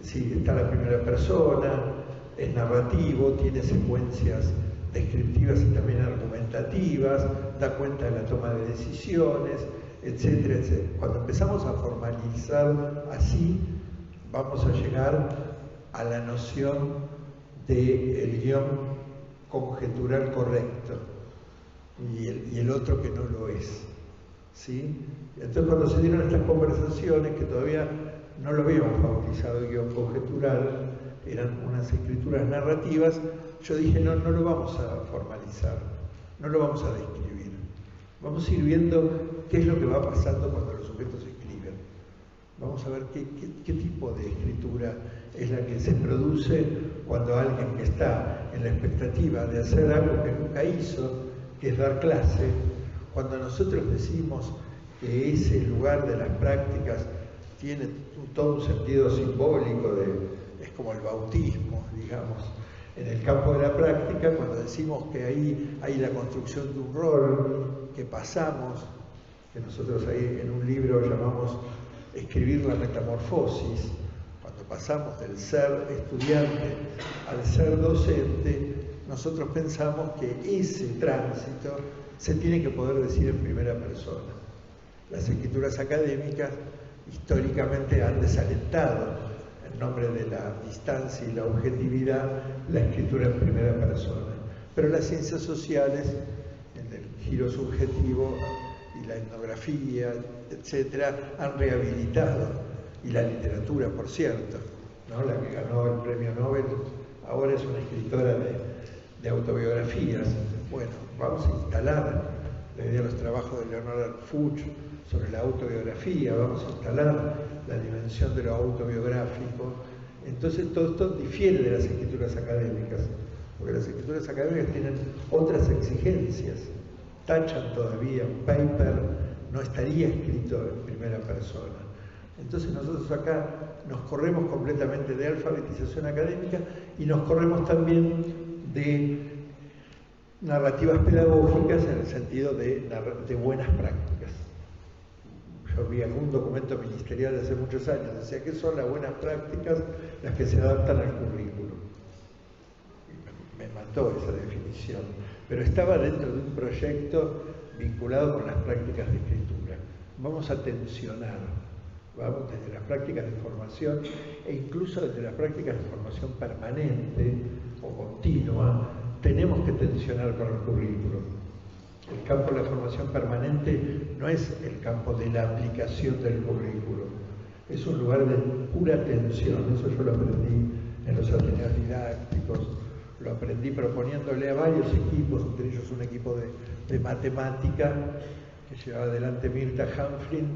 sí, está la primera persona, es narrativo, tiene secuencias descriptivas y también argumentativas, da cuenta de la toma de decisiones, etcétera, etcétera. Cuando empezamos a formalizar así, vamos a llegar a la noción del guión conjetural correcto y el otro que no lo es, ¿sí? Entonces, cuando se dieron estas conversaciones, que todavía no lo habíamos bautizado el guión conjetural, eran unas escrituras narrativas, yo dije, no lo vamos a formalizar, no lo vamos a describir. Vamos a ir viendo qué es lo que va pasando cuando los sujetos escriben. Vamos a ver qué tipo de escritura es la que se produce cuando alguien que está en la expectativa de hacer algo que nunca hizo, que es dar clase, cuando nosotros decimos que ese lugar de las prácticas tiene todo un sentido simbólico, es como el bautismo, digamos, en el campo de la práctica, cuando decimos que ahí hay la construcción de un rol, que pasamos, que nosotros ahí en un libro llamamos escribir la metamorfosis, cuando pasamos del ser estudiante al ser docente, nosotros pensamos que ese tránsito se tiene que poder decir en primera persona. Las escrituras académicas históricamente han desalentado, en nombre de la distancia y la objetividad, la escritura en primera persona. Pero las ciencias sociales, en el giro subjetivo y la etnografía, etcétera, han rehabilitado, y la literatura, por cierto, ¿no? La que ganó el premio Nobel ahora es una escritora de autobiografías. Bueno, vamos a instalar la idea de los trabajos de Leonora Fuchs sobre la autobiografía, vamos a instalar la dimensión de lo autobiográfico. Entonces todo esto difiere de las escrituras académicas, porque las escrituras académicas tienen otras exigencias. Tachan todavía, un paper no estaría escrito en primera persona. Entonces nosotros acá nos corremos completamente de alfabetización académica y nos corremos también de narrativas pedagógicas en el sentido de buenas prácticas. Yo vi algún documento ministerial de hace muchos años, decía que son las buenas prácticas las que se adaptan al currículum. Me mató esa definición, pero estaba dentro de un proyecto vinculado con las prácticas de escritura. Vamos a tensionar, vamos desde las prácticas de formación e incluso desde las prácticas de formación permanente o continua, tenemos que tensionar con el currículum. El campo de la formación permanente no es el campo de la aplicación del currículum, es un lugar de pura tensión. Eso yo lo aprendí en los ateneos didácticos, lo aprendí proponiéndole a varios equipos, entre ellos un equipo de matemática que llevaba adelante Mirta Hanflin,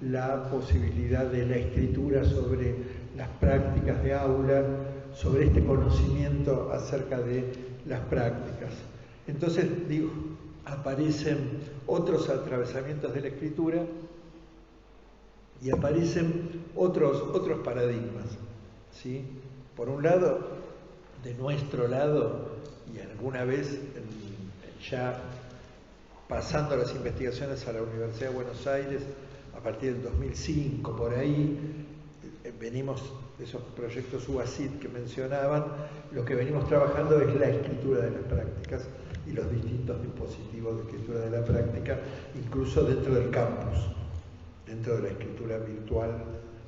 la posibilidad de la escritura sobre las prácticas de aula, sobre este conocimiento acerca de las prácticas. Entonces, digo, aparecen otros atravesamientos de la escritura y aparecen otros paradigmas, ¿sí? Por un lado, de nuestro lado, y alguna vez ya pasando las investigaciones a la Universidad de Buenos Aires, a partir del 2005, por ahí, venimos, esos proyectos UASIT que mencionaban, lo que venimos trabajando es la escritura de las prácticas y los distintos dispositivos de escritura de la práctica, incluso dentro del campus, dentro de la escritura virtual,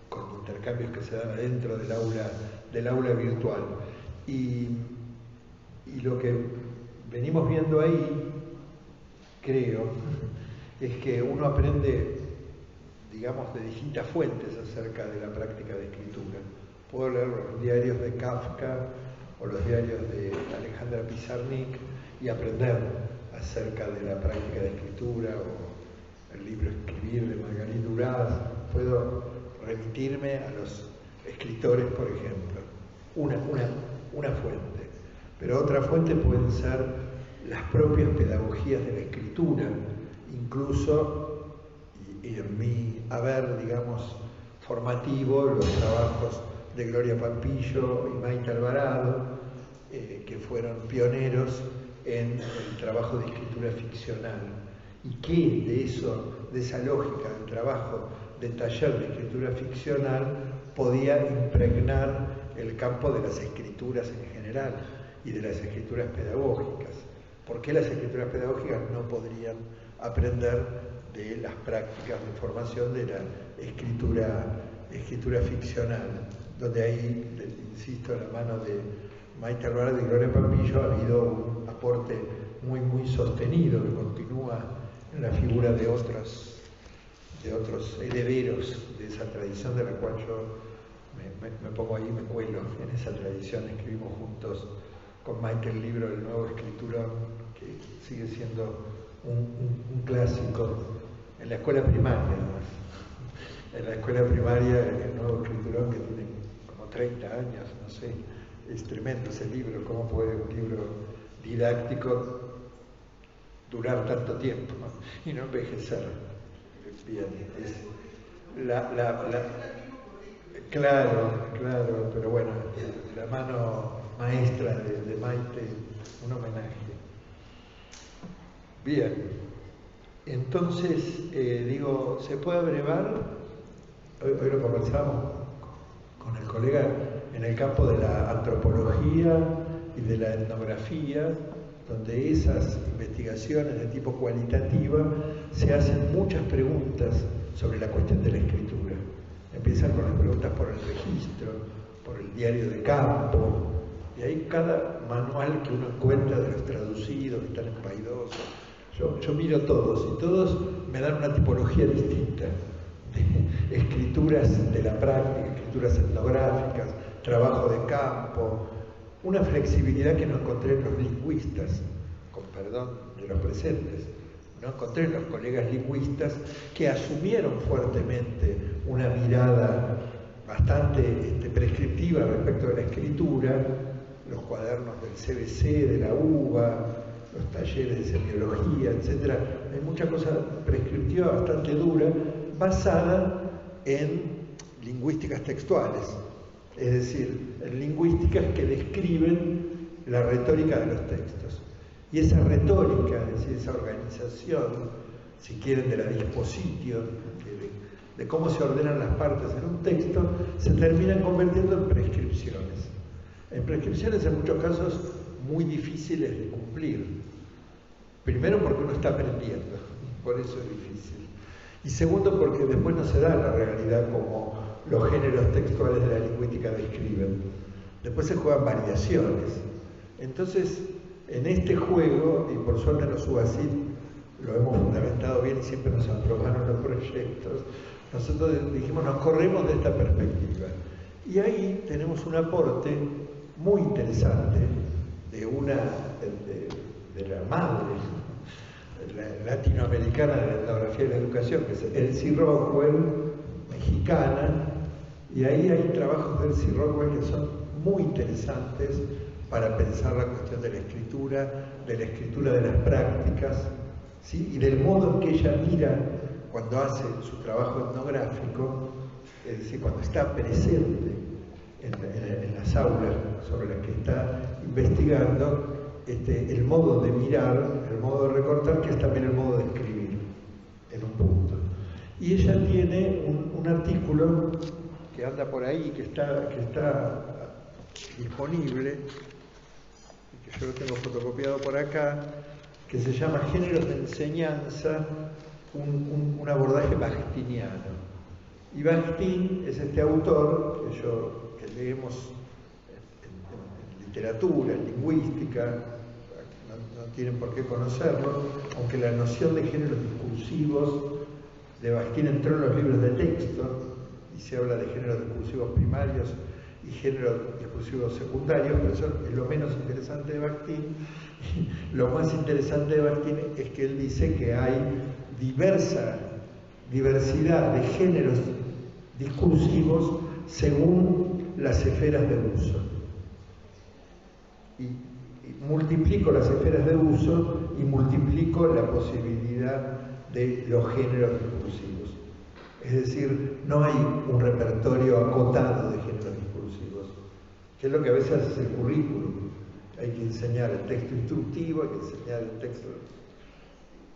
con intercambios que se dan adentro del aula virtual. Y lo que venimos viendo ahí, creo, es que uno aprende, digamos, de distintas fuentes acerca de la práctica de escritura. Puedo leer los diarios de Kafka o los diarios de Alejandra Pizarnik y aprender acerca de la práctica de escritura, o el libro Escribir de Marguerite Duras. Puedo remitirme a los escritores, por ejemplo, una fuente. Pero otra fuente pueden ser las propias pedagogías de la escritura, incluso, y en mi haber, digamos, formativo, los trabajos de Gloria Pampillo y Maite Alvarado, que fueron pioneros en el trabajo de escritura ficcional, y que de esa lógica del trabajo de taller de escritura ficcional podía impregnar el campo de las escrituras en general y de las escrituras pedagógicas. ¿Por qué las escrituras pedagógicas no podrían aprender de las prácticas de formación de la escritura ficcional? Donde ahí, insisto, en la mano de Maite Alvarado y Gloria Pampillo ha habido un aporte muy, muy sostenido que continúa en la figura de otros herederos de esa tradición, de la cual yo me pongo ahí, me cuelo en esa tradición. Escribimos juntos con Maite el libro El Nuevo Escriturón, que sigue siendo un clásico en la escuela primaria, además. En la escuela primaria, El Nuevo Escriturón, que tiene como 30 años, no sé, es tremendo ese libro. ¿Cómo puede un libro didáctico durar tanto tiempo, ¿no? Y no envejecer? Bien, es claro, pero bueno, la mano maestra de Maite, un homenaje. Bien, entonces, digo, ¿se puede abrevar? Hoy lo conversamos con el colega en el campo de la antropología y de la etnografía, donde esas investigaciones de tipo cualitativa se hacen muchas preguntas sobre la cuestión de la escritura. Empiezan con las preguntas por el registro, por el diario de campo, y ahí cada manual que uno encuentra de los traducidos, que están en Paidós, yo miro todos, y todos me dan una tipología distinta de escrituras de la práctica, escrituras etnográficas, trabajo de campo, una flexibilidad que no encontré en los lingüistas, con perdón de los presentes, no encontré en los colegas lingüistas, que asumieron fuertemente una mirada bastante prescriptiva respecto de la escritura, los cuadernos del CBC, de la UBA, los talleres de semiología, etc. Hay mucha cosa prescriptiva bastante dura, basada en lingüísticas textuales, es decir, en lingüísticas que describen la retórica de los textos. Y esa retórica, es decir, esa organización, si quieren, de la disposición, de cómo se ordenan las partes en un texto, se terminan convirtiendo en prescripciones. En prescripciones, en muchos casos, muy difíciles de cumplir. Primero porque uno está aprendiendo, por eso es difícil. Y segundo porque después no se da la realidad como los géneros textuales de la lingüística describen. Después se juegan variaciones. Entonces, en este juego, y por suerte en los UASIT lo hemos fundamentado bien y siempre nos aprobaron los proyectos, nosotros dijimos, nos corremos de esta perspectiva. Y ahí tenemos un aporte muy interesante de la madre latinoamericana de la etnografía y la educación, que es Elsie Rockwell, mexicana, y ahí hay trabajos de Elsie Rockwell que son muy interesantes para pensar la cuestión de la escritura de las prácticas, ¿sí? Y del modo en que ella mira cuando hace su trabajo etnográfico, es decir, cuando está presente en las aulas sobre las que está investigando, el modo de mirar, el modo de recortar, que es también el modo de escribir en un punto. Y ella tiene un artículo que anda por ahí, que está disponible, que yo lo tengo fotocopiado por acá, que se llama Géneros de Enseñanza, un abordaje bakhtiniano. Y Bakhtin es este autor que leemos en literatura, en lingüística, no tienen por qué conocerlo, aunque la noción de géneros discursivos de Bakhtin entró en los libros de texto, y se habla de géneros discursivos primarios y géneros discursivos secundarios, pero eso es lo menos interesante de Bakhtin. Lo más interesante de Bakhtin es que él dice que hay diversidad de géneros discursivos según las esferas de uso. Y multiplico las esferas de uso y multiplico la posibilidad de los géneros discursivos. Es decir, no hay un repertorio acotado de géneros discursivos, que es lo que a veces hace el currículum. Hay que enseñar el texto instructivo, hay que enseñar el texto...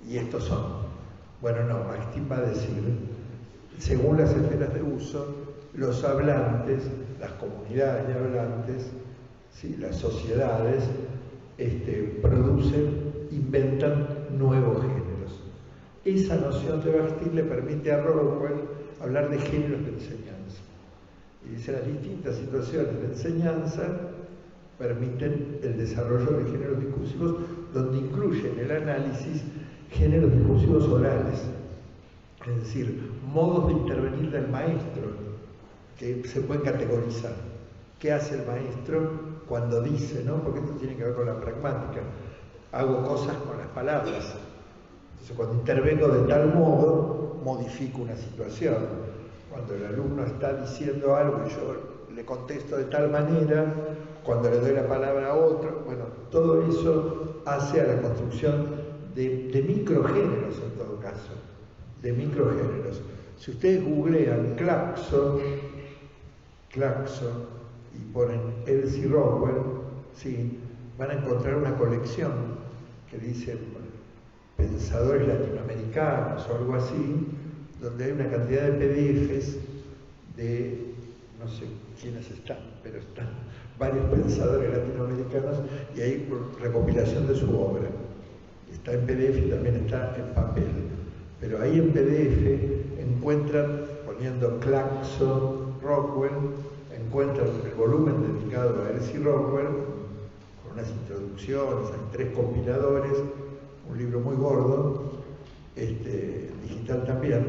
Y estos son. Bueno, no, Bakhtin va a decir, según las esferas de uso, los hablantes, las comunidades de hablantes, ¿sí?, las sociedades, inventan nuevos géneros. Esa noción de Bakhtin le permite a Rockwell hablar de géneros de enseñanza. Y dice, las distintas situaciones de enseñanza permiten el desarrollo de géneros discursivos, donde incluye en el análisis géneros discursivos orales, es decir, modos de intervenir del maestro, que se pueden categorizar. ¿Qué hace el maestro cuando dice, ¿no? Porque esto tiene que ver con la pragmática. Hago cosas con las palabras. Entonces, cuando intervengo de tal modo, modifico una situación. Cuando el alumno está diciendo algo y yo le contesto de tal manera, cuando le doy la palabra a otro, bueno, todo eso hace a la construcción de microgéneros en todo caso, de microgéneros. Si ustedes googlean Claxo y ponen Elsie Rockwell, ¿sí?, van a encontrar una colección que dice pensadores latinoamericanos o algo así, donde hay una cantidad de PDFs de, no sé quiénes están, pero están varios pensadores latinoamericanos y hay recopilación de su obra. Está en PDF y también está en papel. Pero ahí en PDF encuentran, poniendo Claxo Rockwell, encuentran el volumen dedicado a Elsie Rockwell, con unas introducciones, hay 3 compiladores, un libro muy gordo, digital también,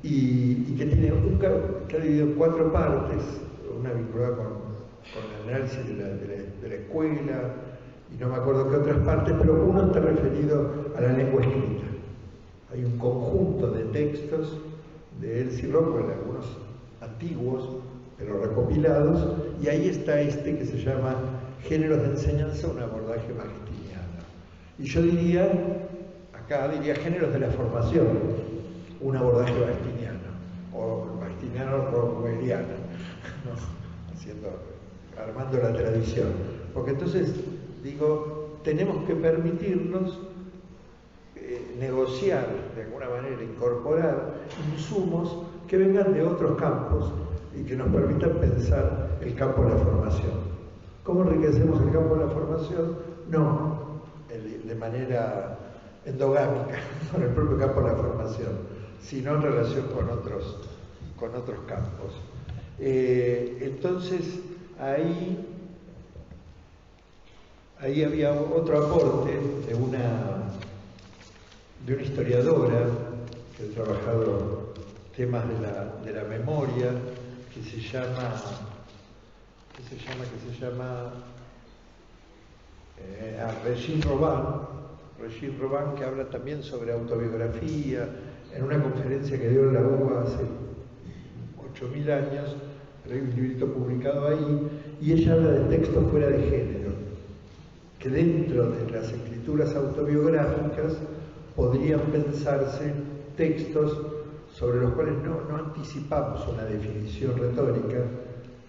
y que tiene está dividido en 4 partes, una vinculada con el análisis de la escuela, y no me acuerdo qué otras partes, pero uno está referido a la lengua escrita. Hay un conjunto de textos de Elsie Rockwell, algunos antiguos, pero recopilados, y ahí está que se llama Géneros de Enseñanza, un abordaje bakhtiniano. Y yo diría Géneros de la Formación, un abordaje bakhtiniano, o bakhtiniano rockwelliano, ¿no? Armando la tradición. Porque entonces, digo, tenemos que permitirnos negociar, de alguna manera, incorporar insumos que vengan de otros campos y que nos permitan pensar el campo de la formación. ¿Cómo enriquecemos el campo de la formación? No de manera endogámica, con el propio campo de la formación, sino en relación con otros campos. Entonces, ahí había otro aporte de una historiadora que ha trabajado temas de la memoria, que se llama Regine Robin, que habla también sobre autobiografía, en una conferencia que dio en la UBA hace 8.000 años, hay un librito publicado ahí, y ella habla de textos fuera de género, que dentro de las escrituras autobiográficas podrían pensarse textos sobre los cuales no anticipamos una definición retórica,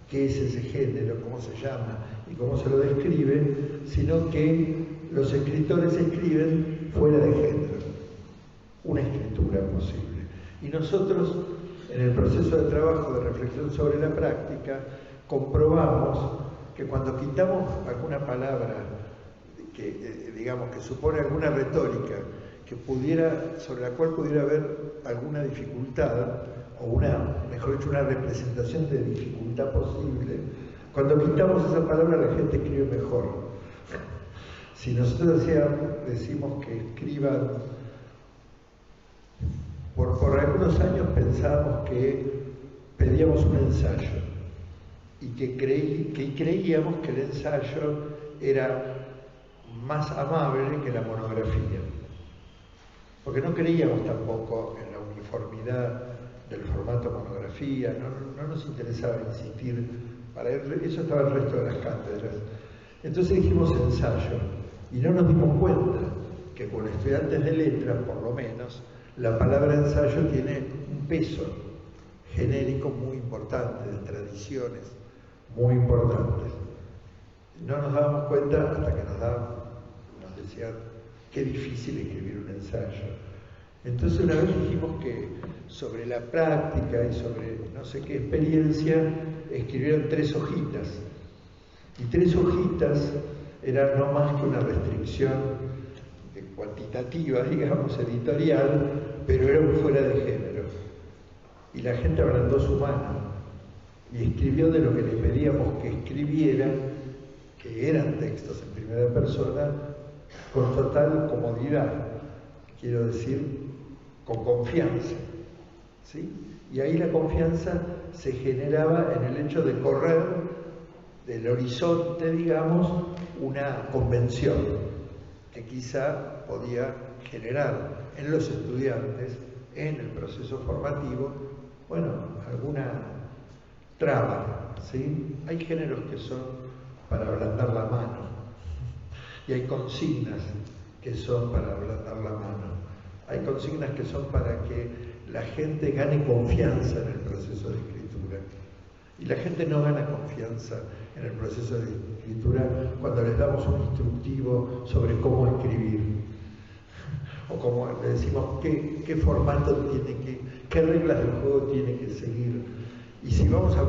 qué es ese género, cómo se llama y cómo se lo describe, sino que los escritores escriben fuera de género, una escritura posible. Y nosotros, en el proceso de trabajo de reflexión sobre la práctica, comprobamos que cuando quitamos alguna palabra que, digamos, que supone alguna retórica sobre la cual pudiera haber alguna dificultad, o mejor dicho, una representación de dificultad posible, cuando quitamos esa palabra la gente escribe mejor. Si nosotros decimos que escriban, por algunos años pensábamos que pedíamos un ensayo y que creíamos que el ensayo era más amable que la monografía, porque no creíamos tampoco en la uniformidad del formato monografía, no nos interesaba insistir, para eso estaba el resto de las cátedras. Entonces dijimos ensayo, y no nos dimos cuenta que con estudiantes de letras, por lo menos, la palabra ensayo tiene un peso genérico muy importante, de tradiciones muy importantes. No nos dábamos cuenta hasta que nos decían qué difícil escribir un ensayo. Entonces una vez dijimos que sobre la práctica y sobre no sé qué experiencia escribieron 3 hojitas. Y 3 hojitas eran no más que una restricción cuantitativa, digamos, editorial, pero era un fuera de género. Y la gente ablandó su mano y escribió de lo que le pedíamos que escribieran, que eran textos en primera persona, con total comodidad, quiero decir, con confianza, ¿sí? Y ahí la confianza se generaba en el hecho de correr del horizonte, digamos, una convención que quizá podía generar en los estudiantes, en el proceso formativo, bueno, alguna traba, ¿sí? Hay géneros que son para ablandar la mano y hay consignas que son para ablandar la mano. Hay consignas que son para que la gente gane confianza en el proceso de escritura. Y la gente no gana confianza en el proceso de escritura cuando les damos un instructivo sobre cómo escribir. O como le decimos qué formato tiene qué reglas del juego tiene que seguir. Y si vamos a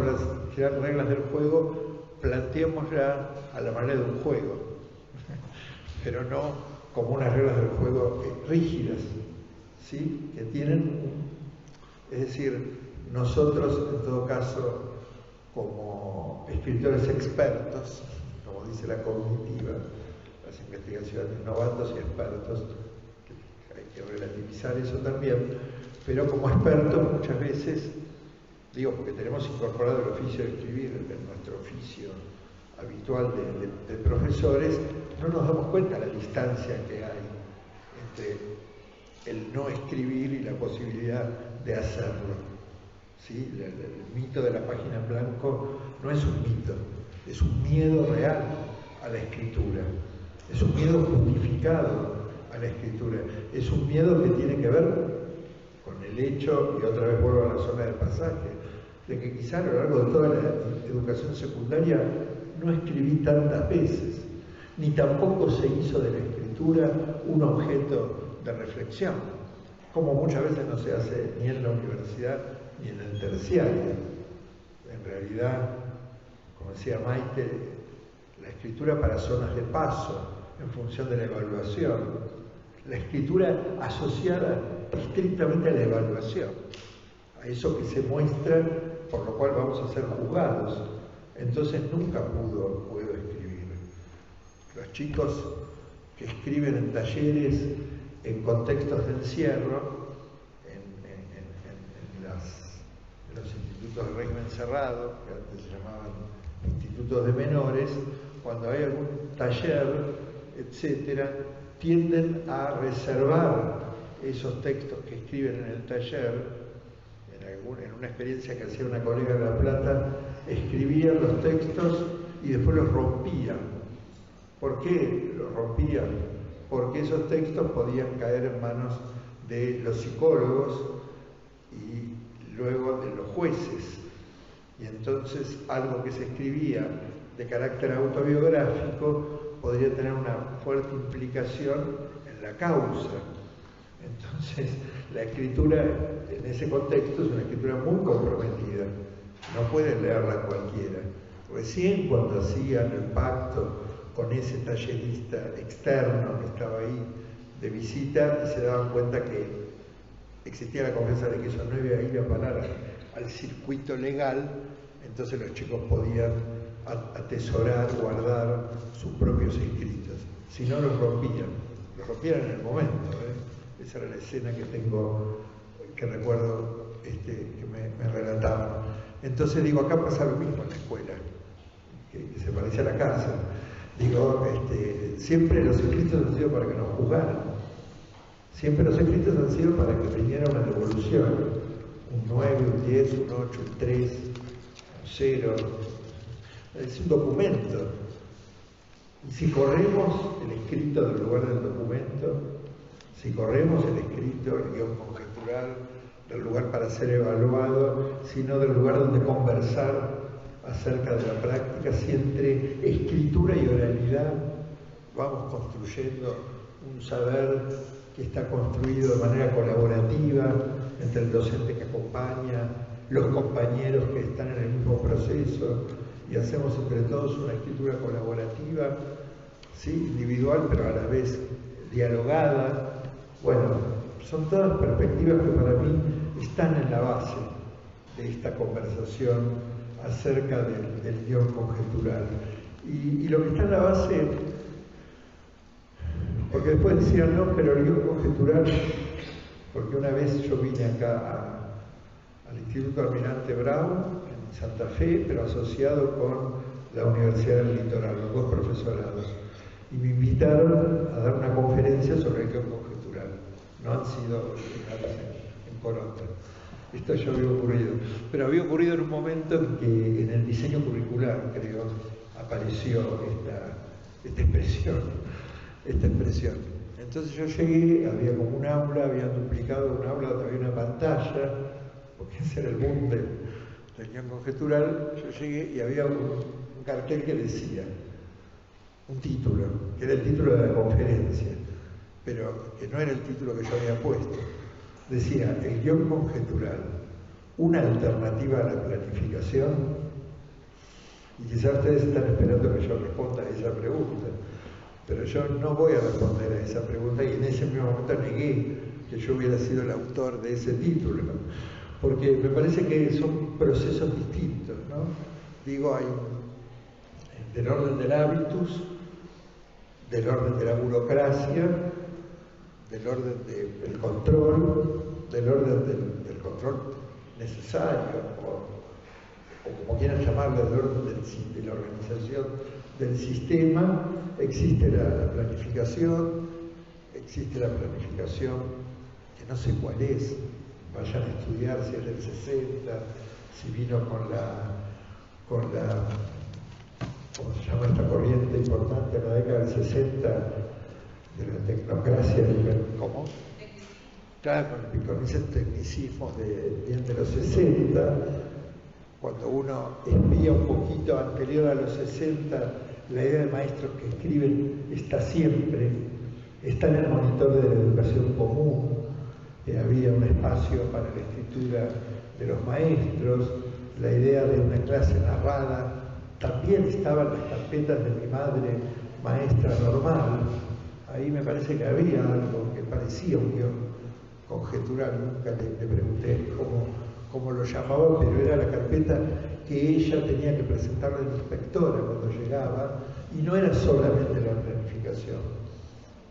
crear reglas del juego, planteémosla a la manera de un juego, pero no como unas reglas del juego rígidas, ¿sí? Que tienen es decir, nosotros en todo caso, como escritores expertos, como dice la cognitiva, las investigaciones, novatos y expertos, que hay que relativizar eso también, pero como expertos muchas veces, digo porque tenemos incorporado el oficio de escribir en nuestro oficio habitual de profesores, no nos damos cuenta de la distancia que hay entre el no escribir y la posibilidad de hacerlo. ¿Sí? El mito de la página en blanco no es un mito, es un miedo real a la escritura, es un miedo justificado a la escritura, es un miedo que tiene que ver con el hecho, y otra vez vuelvo a la zona del pasaje, de que quizá a lo largo de toda la educación secundaria no escribí tantas veces, ni tampoco se hizo de la escritura un objeto de reflexión, como muchas veces no se hace ni en la universidad ni en el terciario. En realidad, como decía Maite, la escritura para zonas de paso, en función de la evaluación, la escritura asociada estrictamente a la evaluación, a eso que se muestra, por lo cual vamos a ser juzgados. Entonces nunca puedo escribir. Los chicos que escriben en talleres, en contextos de encierro, en los institutos de régimen cerrado, que antes se llamaban institutos de menores, cuando hay algún taller, etcétera, tienden a reservar esos textos que escriben en el taller. En una experiencia que hacía una colega de La Plata, escribían los textos y después los rompían. ¿Por qué los rompían? Porque esos textos podían caer en manos de los psicólogos y luego de los jueces. Y entonces algo que se escribía de carácter autobiográfico podría tener una fuerte implicación en la causa. Entonces, la escritura en ese contexto es una escritura muy comprometida. No pueden leerla cualquiera. Recién cuando hacían el pacto con ese tallerista externo que estaba ahí de visita y se daban cuenta que existía la confianza de que eso no iba a ir a parar al circuito legal, entonces los chicos podían atesorar, guardar sus propios escritos. Si no, los rompían en el momento. Esa era la escena que tengo, que recuerdo que me relataban. Entonces digo, acá pasa lo mismo en la escuela, que se parece a la cárcel. Digo, siempre los escritos han sido para que nos juzgaran. Siempre los escritos han sido para que viniera una devolución. Un 9, un 10, un 8, un 3, un 0. Es un documento. Y si corremos el escrito del lugar del documento, si corremos el escrito, el guión conjetural, del lugar para ser evaluado, sino del lugar donde conversar acerca de la práctica, si entre escritura y oralidad vamos construyendo un saber que está construido de manera colaborativa entre el docente que acompaña, los compañeros que están en el mismo proceso, y hacemos entre todos una escritura colaborativa, ¿sí? Individual, pero a la vez dialogada. Bueno, son todas perspectivas que para mí están en la base de esta conversación acerca del guión conjetural. Y lo que está en la base, porque después decían, no, pero el guión conjetural, porque una vez yo vine acá al Instituto Almirante Brown, en Santa Fe, pero asociado con la Universidad del Litoral, los dos profesorados, y me invitaron a dar una conferencia sobre el guión conjetural. No han sido en Coronta. Esto ya había ocurrido. Pero había ocurrido en un momento en que en el diseño curricular, creo, apareció esta expresión. Entonces yo llegué, había como un aula, habían duplicado un aula donde había una pantalla, porque ese era el boom del guión conjetural. Yo llegué y había un cartel que decía, un título, que era el título de la conferencia, pero que no era el título que yo había puesto. Decía, el guión conjetural, una alternativa a la planificación. Y quizás ustedes están esperando que yo responda a esa pregunta, pero yo no voy a responder a esa pregunta, y en ese mismo momento negué que yo hubiera sido el autor de ese título, porque me parece que son procesos distintos, ¿no? Digo, hay del orden del hábitus, del orden de la burocracia, del orden del control, del orden del control necesario, o como quieran llamarlo, del orden de la organización del sistema. Existe la planificación, que no sé cuál es, vayan a estudiar si es del 60, si vino con la ¿cómo se llama esta corriente importante en la década del 60? De la tecnocracia, ¿cómo? Claro, con ese tecnicismo de los 60, cuando uno espía un poquito anterior a los 60, la idea de maestros que escriben está siempre, está en el monitor de la educación común, había un espacio para la escritura de los maestros, la idea de una clase narrada, también estaban las carpetas de mi madre, maestra normal. Ahí me parece que había algo que parecía un guión conjetural. Nunca le pregunté cómo lo llamaba, pero era la carpeta que ella tenía que presentarle a la inspectora cuando llegaba, y no era solamente la planificación,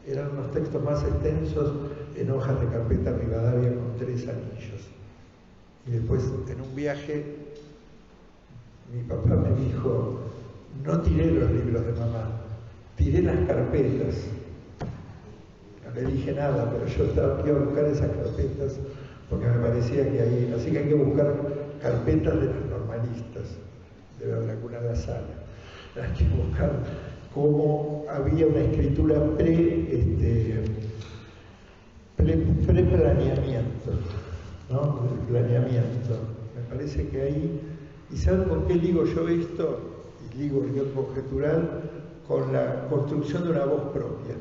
eran unos textos más extensos en hojas de carpeta Rivadavia con 3 anillos. Y después, en un viaje, mi papá me dijo, no tiré los libros de mamá, tiré las carpetas. No le dije nada, pero yo estaba aquí a buscar esas carpetas porque me parecía que ahí, así que hay que buscar carpetas de los normalistas, debe haber alguna en la sala. Hay que buscar cómo había una escritura pre-planeamiento, ¿no? El planeamiento. Me parece que ahí, ¿y saben por qué ligo yo esto? Y ligo el guión conjetural con la construcción de una voz propia.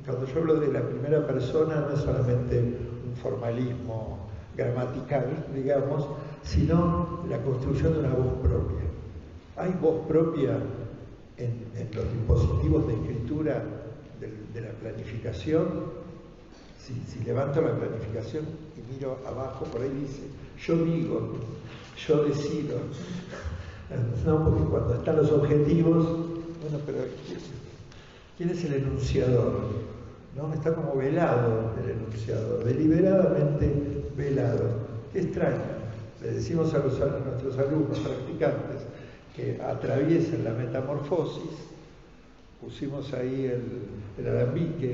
Cuando yo hablo de la primera persona no es solamente un formalismo gramatical, digamos, sino la construcción de una voz propia. Hay voz propia en los dispositivos de escritura de la planificación. Si levanto la planificación y miro abajo, por ahí dice, yo digo, yo decido. No, porque cuando están los objetivos, bueno, pero ¿quién es el enunciador? ¿No? Está como velado el enunciador, deliberadamente velado. Qué extraño. Le decimos a nuestros alumnos practicantes que atraviesen la metamorfosis. Pusimos ahí el alambique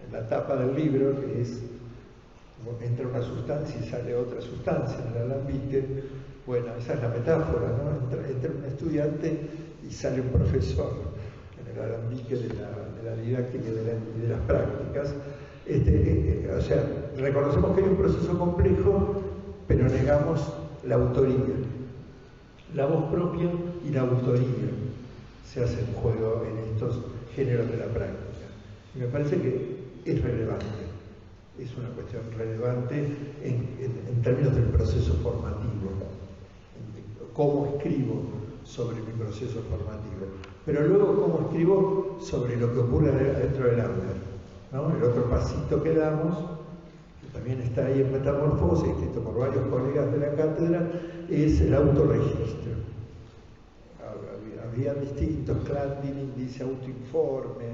en la tapa del libro, que es, entra una sustancia y sale otra sustancia en el alambique. Bueno, esa es la metáfora, ¿no? Entra un estudiante y sale un profesor en el alambique de la didáctica y de las prácticas. O sea, reconocemos que hay un proceso complejo, pero negamos la autoría. La voz propia y la autoría se hacen juego en estos géneros de la práctica. Y me parece que es relevante, es una cuestión relevante en términos del proceso formativo. Cómo escribo sobre mi proceso formativo, pero luego cómo escribo sobre lo que ocurre dentro del aula, ¿no? El otro pasito que damos, que también está ahí en Metamorfosis, escrito por varios colegas de la cátedra, es el autorregistro. Había distintos, Clandinin dice autoinforme,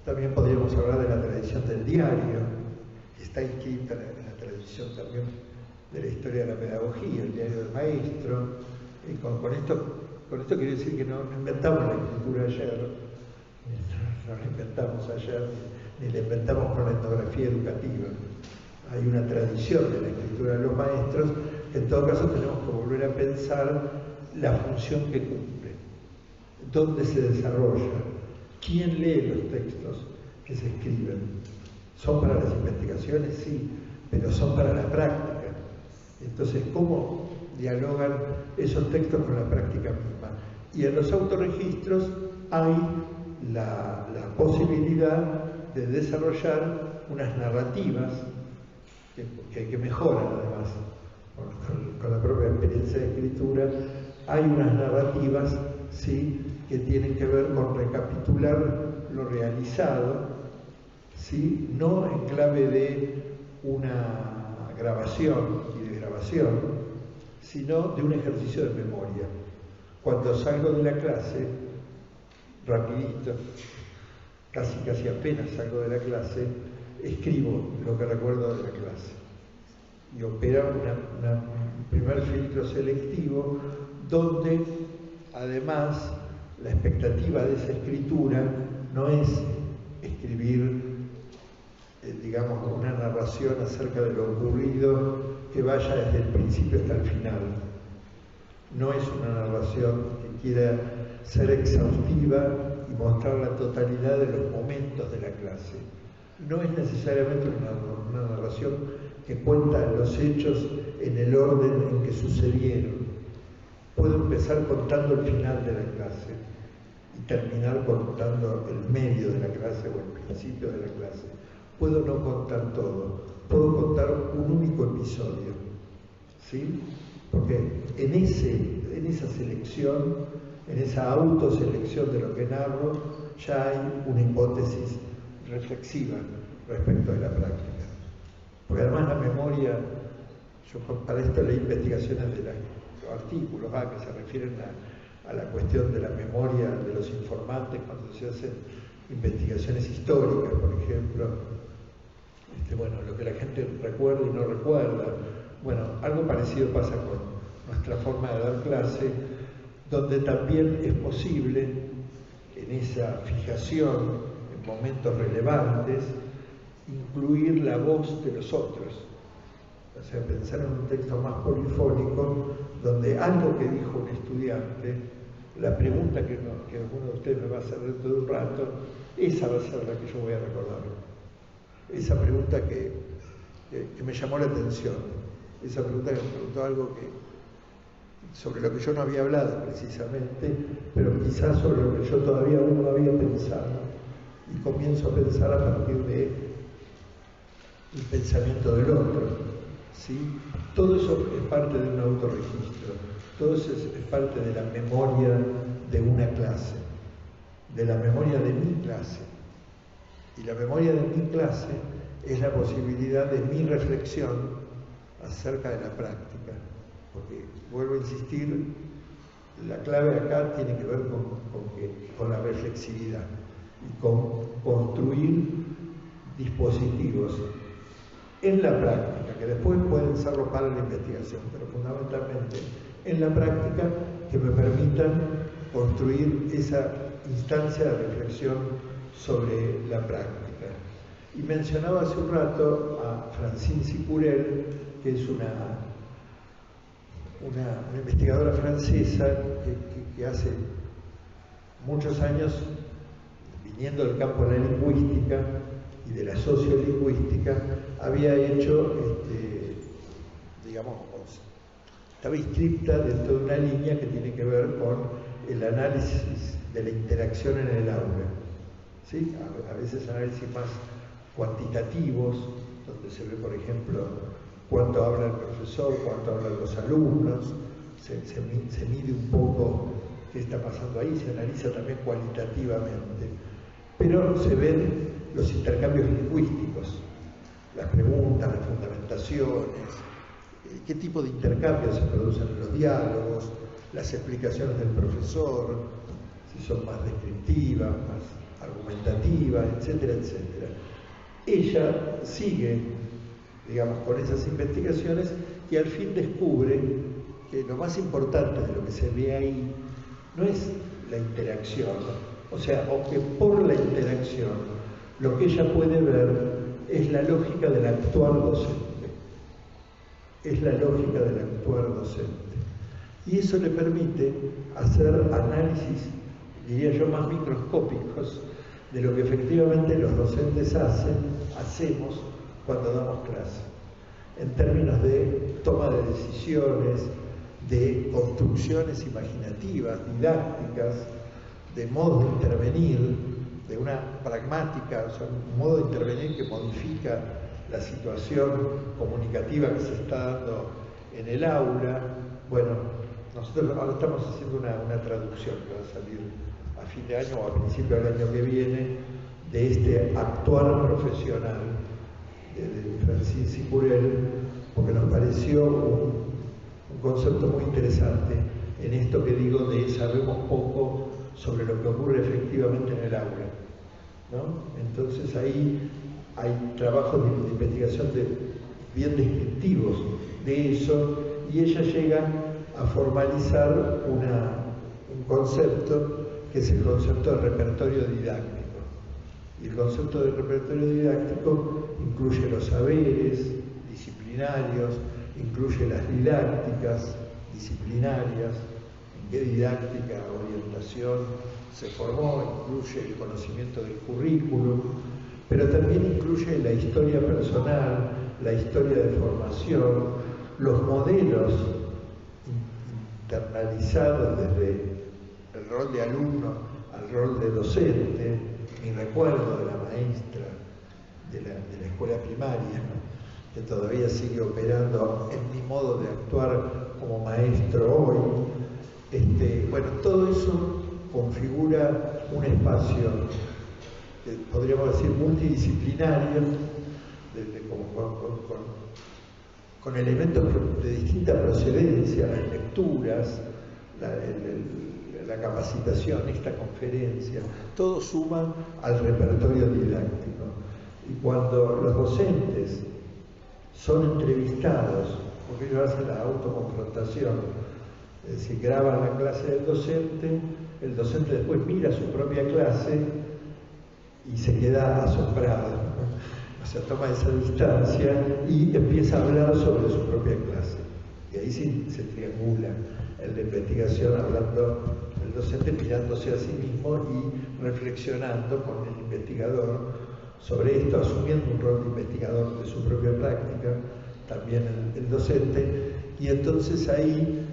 también podríamos hablar de la tradición del diario, que está inscrita en la tradición también de la historia de la pedagogía, el diario del maestro. Y con esto quiero decir que no inventamos la escritura ayer, no la inventamos ayer, ni la inventamos con la etnografía educativa. Hay una tradición de la escritura de los maestros, que en todo caso tenemos que volver a pensar la función que cumple, dónde se desarrolla, quién lee los textos que se escriben. ¿Son para las investigaciones? Sí, pero son para la práctica. Entonces, ¿cómo dialogan esos textos con la práctica misma? Y en los autorregistros hay la posibilidad de desarrollar unas narrativas que mejoran además con la propia experiencia de escritura. Hay unas narrativas, ¿sí?, que tienen que ver con recapitular lo realizado, ¿sí?, no en clave de una grabación y de grabación, sino de un ejercicio de memoria. Cuando salgo de la clase, rapidito, casi apenas salgo de la clase, escribo lo que recuerdo de la clase. Y opera un primer filtro selectivo donde, además, la expectativa de esa escritura no es escribir, digamos, una narración acerca de lo ocurrido que vaya desde el principio hasta el final. No es una narración que quiera ser exhaustiva y mostrar la totalidad de los momentos de la clase. No es necesariamente una narración que cuenta los hechos en el orden en que sucedieron. Puedo empezar contando el final de la clase y terminar contando el medio de la clase o el principio de la clase. Puedo no contar todo, puedo contar un único episodio, ¿sí? Porque en esa selección, en esa autoselección de lo que narro, ya hay una hipótesis reflexiva respecto de la práctica. Porque además la memoria, yo para esto leí investigaciones de los artículos que se refieren a la cuestión de la memoria de los informantes cuando se hacen investigaciones históricas, por ejemplo. Bueno, lo que la gente recuerda y no recuerda. Bueno, algo parecido pasa con nuestra forma de dar clase, donde también es posible, en esa fijación, en momentos relevantes, incluir la voz de los otros. O sea, pensar en un texto más polifónico, donde algo que dijo un estudiante, la pregunta que alguno de ustedes me va a hacer dentro de un rato, esa va a ser la que yo voy a recordar. Esa pregunta que me llamó la atención, esa pregunta que me preguntó algo sobre lo que yo no había hablado precisamente, pero quizás sobre lo que yo todavía aún no había pensado. y comienzo a pensar a partir del pensamiento del otro, ¿sí? Todo eso es parte de un autorregistro, todo eso es parte de la memoria de una clase, de la memoria de mi clase. Y la memoria de mi clase es la posibilidad de mi reflexión acerca de la práctica. Porque, vuelvo a insistir, la clave acá tiene que ver con la reflexividad y con construir dispositivos en la práctica, que después pueden serlo para la investigación, pero fundamentalmente en la práctica, que me permitan construir esa instancia de reflexión sobre la práctica. Y mencionaba hace un rato a Francine Sicurel, que es una investigadora francesa que hace muchos años, viniendo del campo de la lingüística y de la sociolingüística, había hecho, digamos, estaba inscripta dentro de una línea que tiene que ver con el análisis de la interacción en el aula, ¿sí? A veces análisis más cuantitativos, donde se ve, por ejemplo, cuánto habla el profesor, cuánto hablan los alumnos, se mide un poco qué está pasando ahí, se analiza también cualitativamente, pero se ven los intercambios lingüísticos, las preguntas, las fundamentaciones, qué tipo de intercambios se producen en los diálogos, las explicaciones del profesor, si son más descriptivas, más argumentativas, etcétera, etcétera. Ella sigue, digamos, con esas investigaciones y al fin descubre que lo más importante de lo que se ve ahí no es la interacción, o sea, o que por la interacción lo que ella puede ver es la lógica del actuar docente. Es la lógica del actuar docente. Y eso le permite hacer análisis, diría yo, más microscópicos de lo que efectivamente los docentes hacemos cuando damos clase, en términos de toma de decisiones, de construcciones imaginativas, didácticas, de modos de intervenir, de una pragmática, o sea, un modo de intervenir que modifica la situación comunicativa que se está dando en el aula. Bueno, nosotros ahora estamos haciendo una traducción que va a salir a fin de año o a principio del año que viene de este actuar profesional de Francine Sicurel, porque nos pareció un concepto muy interesante en esto que digo de sabemos poco sobre lo que ocurre efectivamente en el aula, ¿no? Entonces ahí hay trabajos de investigación bien descriptivos de eso, y ella llega a formalizar un concepto que es el concepto de repertorio didáctico. Y el concepto de repertorio didáctico incluye los saberes disciplinarios, incluye las didácticas disciplinarias, en qué didáctica, orientación se formó, incluye el conocimiento del currículum, pero también incluye la historia personal, la historia de formación, los modelos internalizados desde el rol de alumno al rol de docente. Mi recuerdo de la maestra de la escuela primaria, ¿no?, que todavía sigue operando en mi modo de actuar como maestro hoy. Bueno, todo eso configura un espacio, podríamos decir, multidisciplinario, con elementos de distinta procedencia, las lecturas, la capacitación, esta conferencia, todo suma al repertorio didáctico. Y cuando los docentes son entrevistados, porque ellos hacen la autoconfrontación, es decir, graban la clase del docente, el docente después mira su propia clase y se queda asombrado, ¿no? O sea, toma esa distancia y empieza a hablar sobre su propia clase. Y ahí sí se triangula en la investigación, hablando el docente mirándose a sí mismo y reflexionando con el investigador sobre esto, asumiendo un rol de investigador de su propia práctica, también el docente, y entonces ahí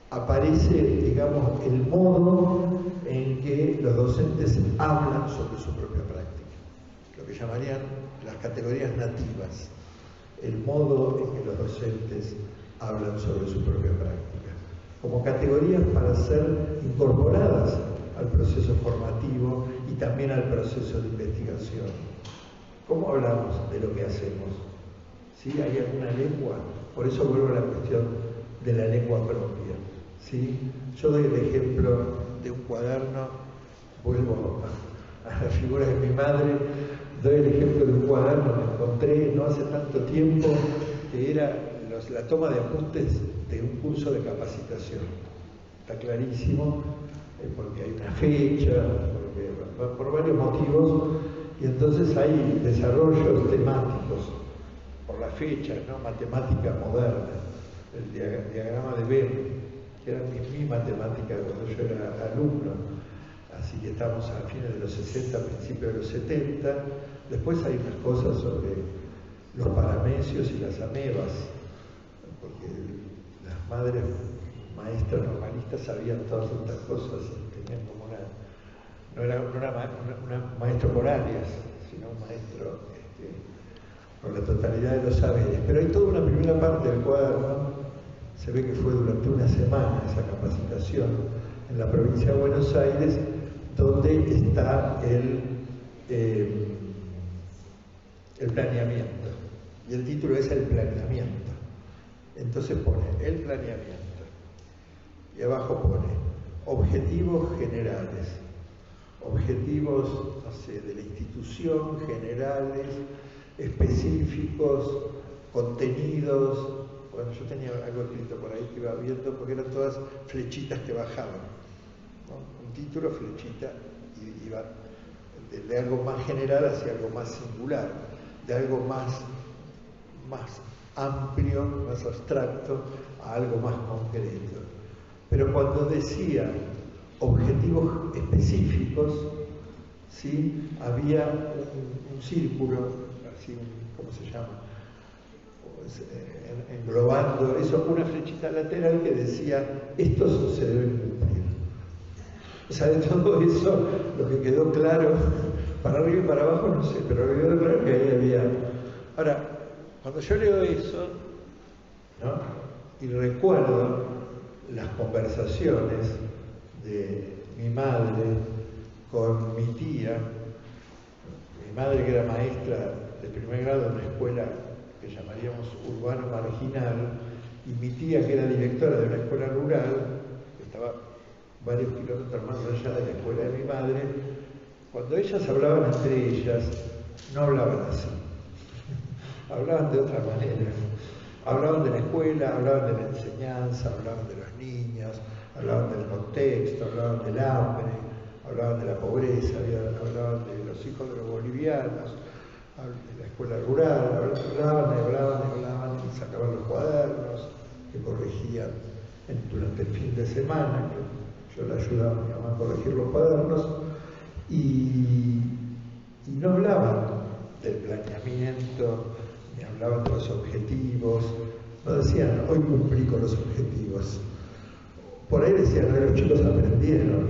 aparece, digamos, el modo en que los docentes hablan sobre su propia práctica, lo que llamarían las categorías nativas, el modo en que los docentes hablan sobre su propia práctica, como categorías para ser incorporadas al proceso formativo y también al proceso de investigación. ¿Cómo hablamos de lo que hacemos? ¿Sí? ¿Hay alguna lengua? Por eso vuelvo a la cuestión de la lengua propia. ¿Sí? Yo doy el ejemplo de un cuaderno, vuelvo a la figura de mi madre, doy el ejemplo de un cuaderno que encontré no hace tanto tiempo, que era la toma de apuntes de un curso de capacitación. Está clarísimo, porque hay una fecha, por varios motivos, y entonces hay desarrollos temáticos por la fecha, ¿no? Matemática moderna, el diagrama de Venn, que era mi matemática cuando yo era alumno, así que estamos a fines de los 60, principios de los 70. Después hay unas cosas sobre los paramecios y las amebas, porque las madres maestras normalistas sabían todas estas cosas, tenían como no era un maestro por áreas, sino un maestro con la totalidad de los saberes. Pero hay toda una primera parte del cuaderno, se ve que fue durante una semana esa capacitación en la provincia de Buenos Aires, donde está el planeamiento. Y el título es el planeamiento. Entonces pone el planeamiento. Y abajo pone objetivos generales, objetivos, no sé, de la institución, generales, específicos, contenidos. Bueno, yo tenía algo escrito por ahí que iba viendo, porque eran todas flechitas que bajaban, ¿no? Un título, flechita, y iba de algo más general hacia algo más singular, de algo más amplio, más abstracto, a algo más concreto. Pero cuando decía objetivos específicos, ¿sí? Había un círculo, así, ¿cómo se llama? Englobando eso, una flechita lateral que decía, estos se deben cumplir. O sea, de todo eso, lo que quedó claro, para arriba y para abajo no sé, pero lo que quedó claro que ahí había. Ahora, cuando yo leo eso, ¿no? Y recuerdo las conversaciones de mi madre con mi tía, mi madre que era maestra de primer grado en una escuela que llamaríamos urbano marginal, y mi tía que era directora de una escuela rural, que estaba varios kilómetros más allá de la escuela de mi madre. Cuando ellas hablaban entre ellas, no hablaban así, hablaban de otra manera. Hablaban de la escuela, hablaban de la enseñanza, hablaban de los niños, hablaban del contexto, hablaban del hambre, hablaban de la pobreza, hablaban de los hijos de los bolivianos, de la escuela rural, hablaban y sacaban los cuadernos que corregían durante el fin de semana, que yo le ayudaba a mi mamá a corregir los cuadernos, y no hablaban del planeamiento, ni hablaban de los objetivos, no decían, hoy cumplí con los objetivos. Por ahí decían, los chicos aprendieron,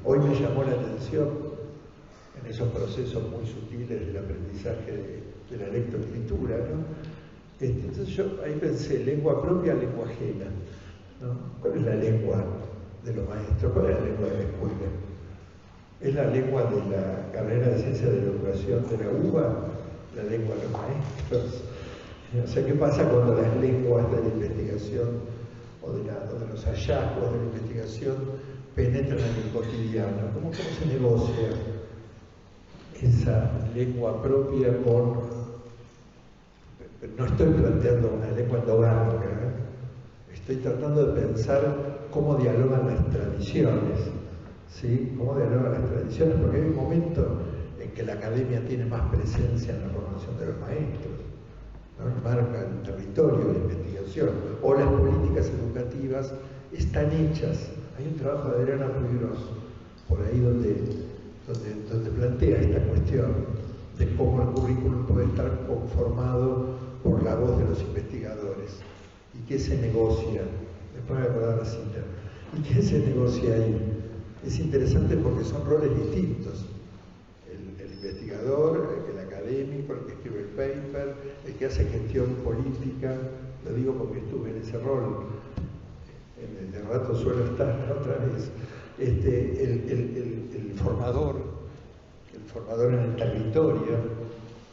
hoy me llamó la atención en esos procesos muy sutiles del aprendizaje de la lectoescritura, ¿no? Entonces yo ahí pensé, lengua propia, lengua ajena, ¿no? ¿Cuál es la lengua de los maestros? ¿Cuál es la lengua de la escuela? ¿Es la lengua de la carrera de Ciencia de la Educación de la UBA? La lengua de los maestros. O sea, ¿qué pasa cuando las lenguas de la investigación o de los hallazgos de la investigación penetran en el cotidiano? ¿Cómo se negocia esa lengua propia con... No estoy planteando una lengua endogámica, ¿eh? Estoy tratando de pensar cómo dialogan las tradiciones, ¿sí? Cómo dialogan las tradiciones, porque hay un momento en que la academia tiene más presencia en la formación de los maestros, ¿no? Y marca el territorio de investigación, o las políticas educativas están hechas. Hay un trabajo de Adriana Puigros por ahí donde plantea esta cuestión de cómo el currículum puede estar conformado por la voz de los investigadores y qué se negocia, después me voy a acordar la cita, y qué se negocia ahí. es interesante porque son roles distintos. El investigador, el académico, el que escribe el paper, el que hace gestión política, lo digo porque estuve en ese rol, de rato suelo estar otra vez, el formador en el territorio,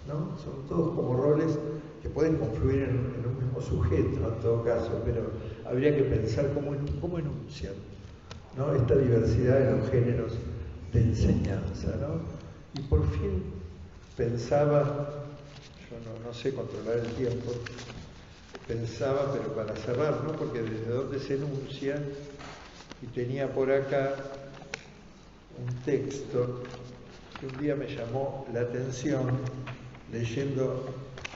¿no? Son todos como roles que pueden confluir en un mismo sujeto, en todo caso, pero habría que pensar cómo enuncian, ¿no? Esta diversidad de los géneros de enseñanza, ¿no? Y por fin pensaba, yo no sé controlar el tiempo, pensaba, pero para cerrar, ¿no? Porque desde dónde se enuncia, y tenía por acá un texto que un día me llamó la atención, leyendo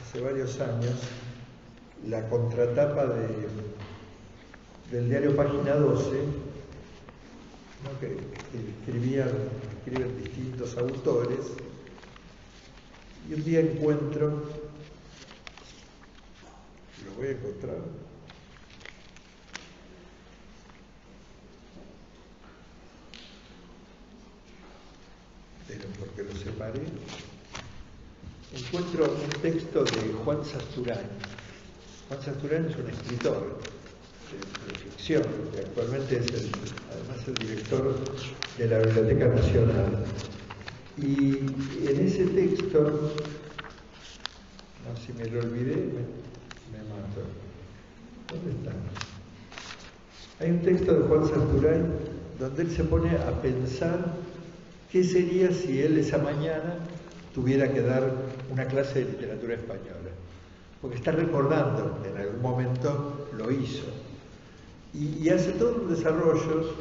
hace varios años la contratapa del diario Página 12, ¿no? que escriben distintos autores, y un día encuentro, lo voy a encontrar, pero porque lo separé, encuentro un texto de Juan Sasturán. Juan Sasturán es un escritor de ficción, que actualmente es además el director de la Biblioteca Nacional. Y en ese texto, no, si me lo olvidé, me mato. ¿Dónde está? Hay un texto de Juan Sasturán donde él se pone a pensar qué sería si él esa mañana tuviera que dar una clase de literatura española. Porque está recordando que en algún momento lo hizo. Y hace todo un desarrollo,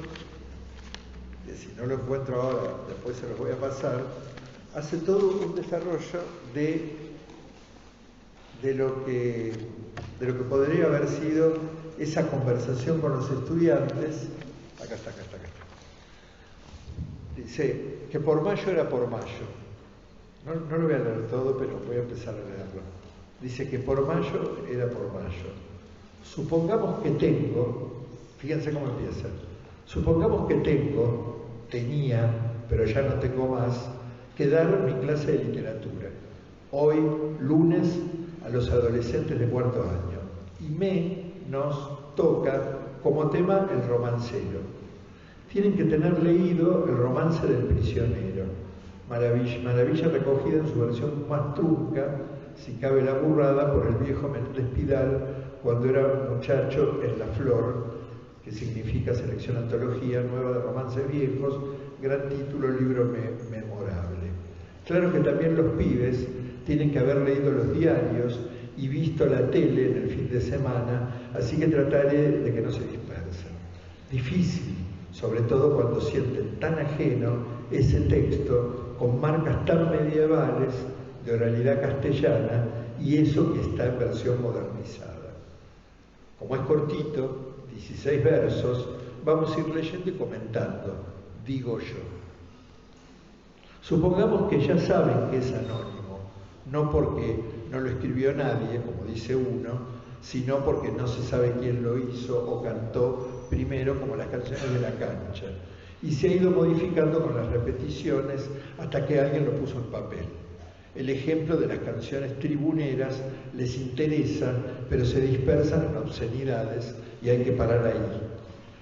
que si no lo encuentro ahora, después se los voy a pasar, hace todo un desarrollo de lo que podría haber sido esa conversación con los estudiantes. Acá está. Dice que por mayo era por mayo. No lo voy a leer todo, pero voy a empezar a leerlo. Dice que por mayo era por mayo. Supongamos que tengo, fíjense cómo empieza, supongamos que tenía, pero ya no tengo más, que dar mi clase de literatura. Hoy, lunes, a los adolescentes de cuarto año. Y nos toca como tema el romancero. Tienen que tener leído El romance del prisionero, maravilla recogida en su versión más trunca, si cabe la burrada, por el viejo Menéndez Pidal cuando era muchacho en La Flor, que significa selección antología nueva de romances viejos, gran título, libro memorable. Claro que también los pibes tienen que haber leído los diarios y visto la tele en el fin de semana, así que trataré de que no se dispersen. Difícil, sobre todo cuando sienten tan ajeno ese texto con marcas tan medievales de oralidad castellana y eso que está en versión modernizada. Como es cortito, 16 versos, vamos a ir leyendo y comentando, digo yo. Supongamos que ya saben que es anónimo, no porque no lo escribió nadie, como dice uno, sino porque no se sabe quién lo hizo o cantó primero, como las canciones de la cancha, y se ha ido modificando con las repeticiones hasta que alguien lo puso en papel. El ejemplo de las canciones tribuneras les interesa, pero se dispersan en obscenidades y hay que parar ahí.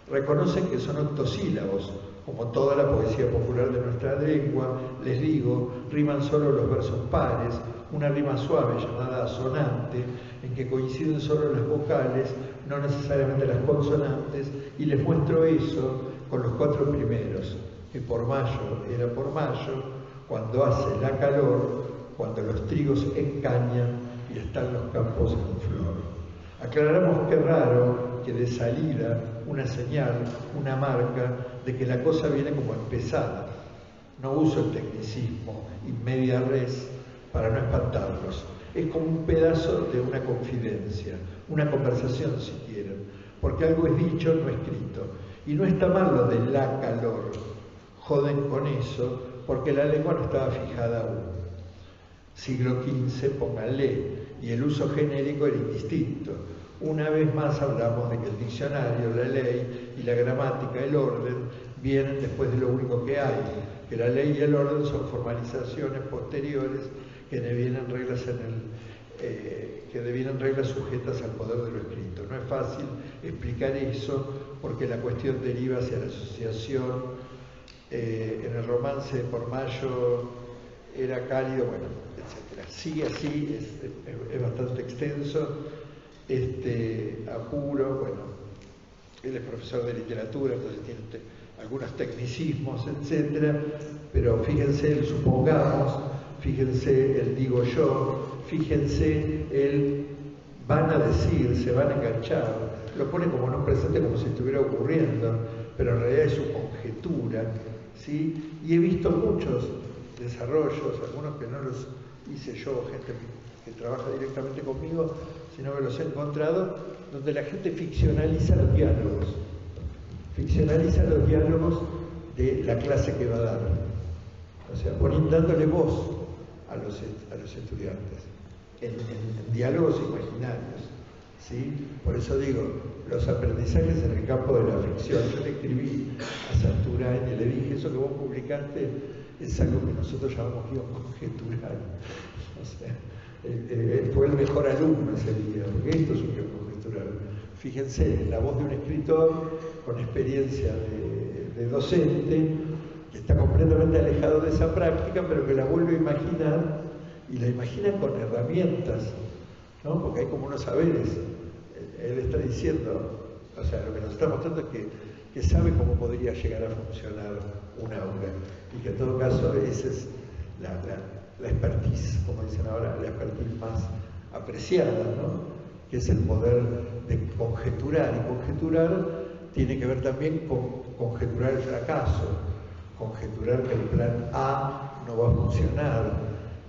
Reconocen que son octosílabos, como toda la poesía popular de nuestra lengua, les digo, riman solo los versos pares, una rima suave llamada asonante, en que coinciden solo las vocales, no necesariamente las consonantes, y les muestro eso con los 4 primeros, que por mayo era por mayo, cuando hace la calor, cuando los trigos encañan y están los campos en flor. Aclaramos que raro que de salida una señal, una marca de que la cosa viene como empezada. No uso el tecnicismo in media res para no espantarlos. Es como un pedazo de una confidencia, una conversación si quieren, porque algo es dicho, no escrito. Y no está mal lo de la calor. Joden con eso porque la lengua no estaba fijada aún. siglo XV, pónganle, y el uso genérico era indistinto. Una vez más hablamos de que el diccionario, la ley y la gramática, el orden, vienen después de lo único que hay, que la ley y el orden son formalizaciones posteriores que devienen reglas sujetas al poder de lo escrito. No es fácil explicar eso porque la cuestión deriva hacia la asociación. En el romance por Mayo era cálido, bueno, etc. Sigue así, es bastante extenso. Apuro, bueno, él es profesor de literatura, entonces tiene algunos tecnicismos, etc. Pero fíjense el supongamos, fíjense el digo yo, fíjense el van a decir, se van a enganchar, lo pone como no presente, como si estuviera ocurriendo, pero en realidad es su conjetura, ¿sí? Y he visto muchos desarrollos, algunos que no los hice yo, gente que trabaja directamente conmigo, sino que los he encontrado, donde la gente ficcionaliza los diálogos de la clase que va a dar, o sea, dándole voz a los estudiantes en diálogos imaginarios, ¿sí? Por eso digo, los aprendizajes en el campo de la ficción. Yo le escribí a Santurain y le dije, eso que vos publicaste es algo que nosotros llamamos guión conjetural. O sea, fue el mejor alumno ese día, porque esto es un guión conjetural. Fíjense, la voz de un escritor con experiencia de docente, que está completamente alejado de esa práctica, pero que la vuelve a imaginar, y la imagina con herramientas, ¿no? Porque hay como unos saberes. Él está diciendo, o sea, lo que nos está mostrando es que sabe cómo podría llegar a funcionar un aula, y que en todo caso esa es la expertise, como dicen ahora, la expertise más apreciada, ¿no? Que es el poder de conjeturar, y conjeturar tiene que ver también con conjeturar el fracaso, conjeturar que el plan A no va a funcionar,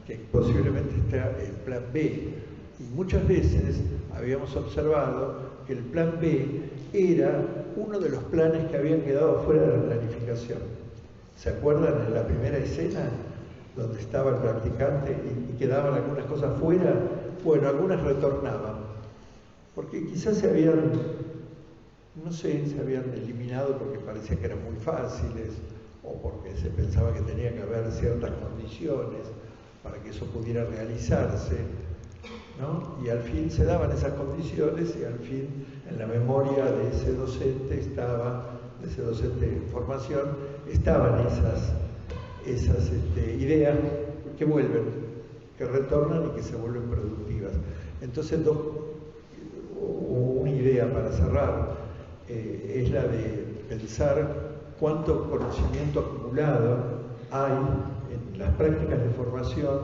que posiblemente está el plan B. Y muchas veces habíamos observado que el plan B era uno de los planes que habían quedado fuera de la planificación. ¿Se acuerdan en la primera escena donde estaba el practicante y quedaban algunas cosas fuera? Bueno, algunas retornaban, porque quizás se habían eliminado porque parecía que eran muy fáciles, o porque se pensaba que tenía que haber ciertas condiciones para que eso pudiera realizarse, ¿no? Y al fin se daban esas condiciones, y al fin en la memoria de ese docente de formación, estaban esas ideas que vuelven, que retornan y que se vuelven productivas. Entonces, una idea para cerrar es la de pensar cuánto conocimiento acumulado hay en las prácticas de formación,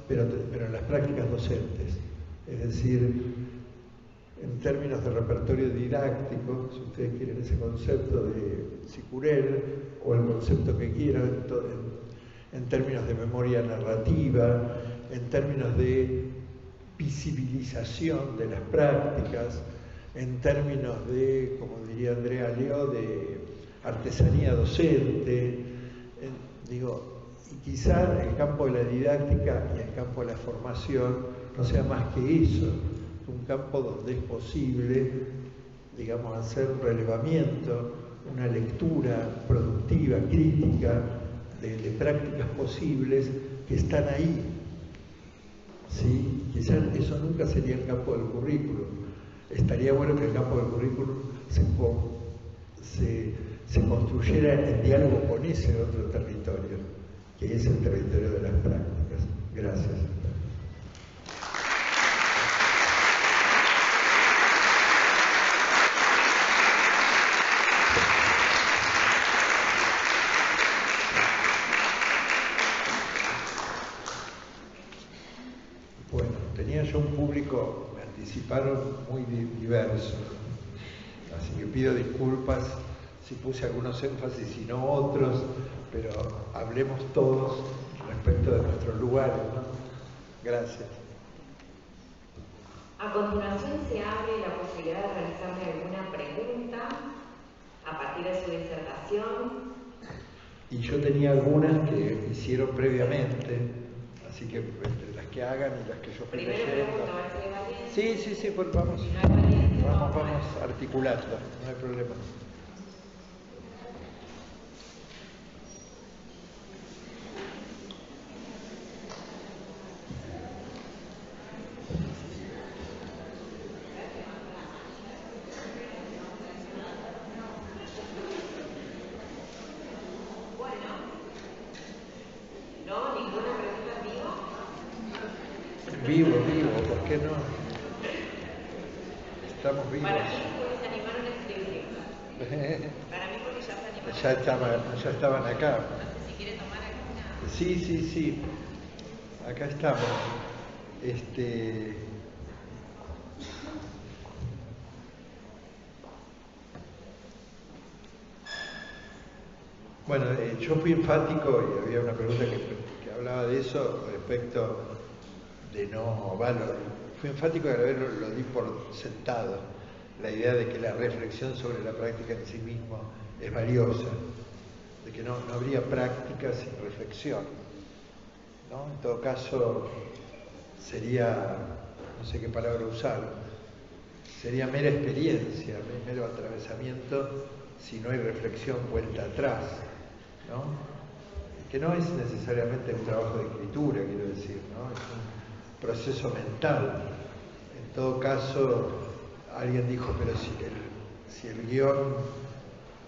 pero en las prácticas docentes. Es decir, en términos de repertorio didáctico, si ustedes quieren ese concepto de Sicurel, o el concepto que quieran, en términos de memoria narrativa, en términos de visibilización de las prácticas, en términos de, como diría Andrea Leó, de artesanía docente, y quizá el campo de la didáctica y el campo de la formación no sea más que eso, un campo donde es posible, digamos, hacer un relevamiento, una lectura productiva, crítica, de prácticas posibles que están ahí. ¿Sí? Quizás eso nunca sería el campo del currículum. Estaría bueno que el campo del currículum se construyera en diálogo con ese otro territorio, que es el territorio de las prácticas. Gracias. Bueno, tenía yo un público, me anticiparon, muy diverso, así que pido disculpas si puse algunos énfasis y no otros, pero hablemos todos respecto de nuestros lugares, ¿no? Gracias. A continuación se abre la posibilidad de realizarle alguna pregunta a partir de su disertación. Y yo tenía algunas que hicieron previamente, así que entre las que hagan y las que yo fui Primero leyendo. pregunto, a ver si hay valiente. Sí, pues vamos. Si no hay valiente, Vamos articulando, no hay problema. Vivo, ¿por qué no? Estamos vivos. Para mí porque se animaron a escribir. Para mí porque ya se animaron. Ya estaban acá. No sé si quiere tomar alguna. Sí. Acá estamos. Bueno, yo fui enfático y había una pregunta que hablaba de eso respecto de fui enfático y a la vez lo di por sentado, la idea de que la reflexión sobre la práctica en sí mismo es valiosa, de que no habría práctica sin reflexión, ¿no? En todo caso sería, no sé qué palabra usar, sería mera experiencia, mero atravesamiento si no hay reflexión vuelta atrás, ¿no? Que no es necesariamente un trabajo de escritura, quiero decir, ¿no? Es un proceso mental. En todo caso, alguien dijo, pero si el guión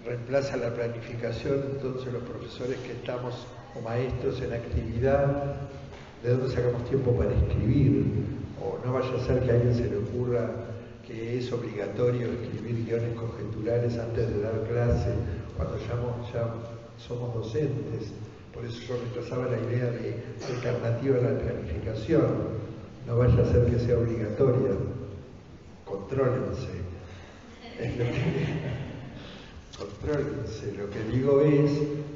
reemplaza la planificación, entonces los profesores que estamos o maestros en actividad, ¿de dónde sacamos tiempo para escribir? O no vaya a ser que a alguien se le ocurra que es obligatorio escribir guiones conjeturales antes de dar clase, cuando ya somos docentes. Por eso yo rechazaba la idea de alternativa a la planificación. No vaya a ser que sea obligatoria. Contrólense. Contrólense. Lo que digo es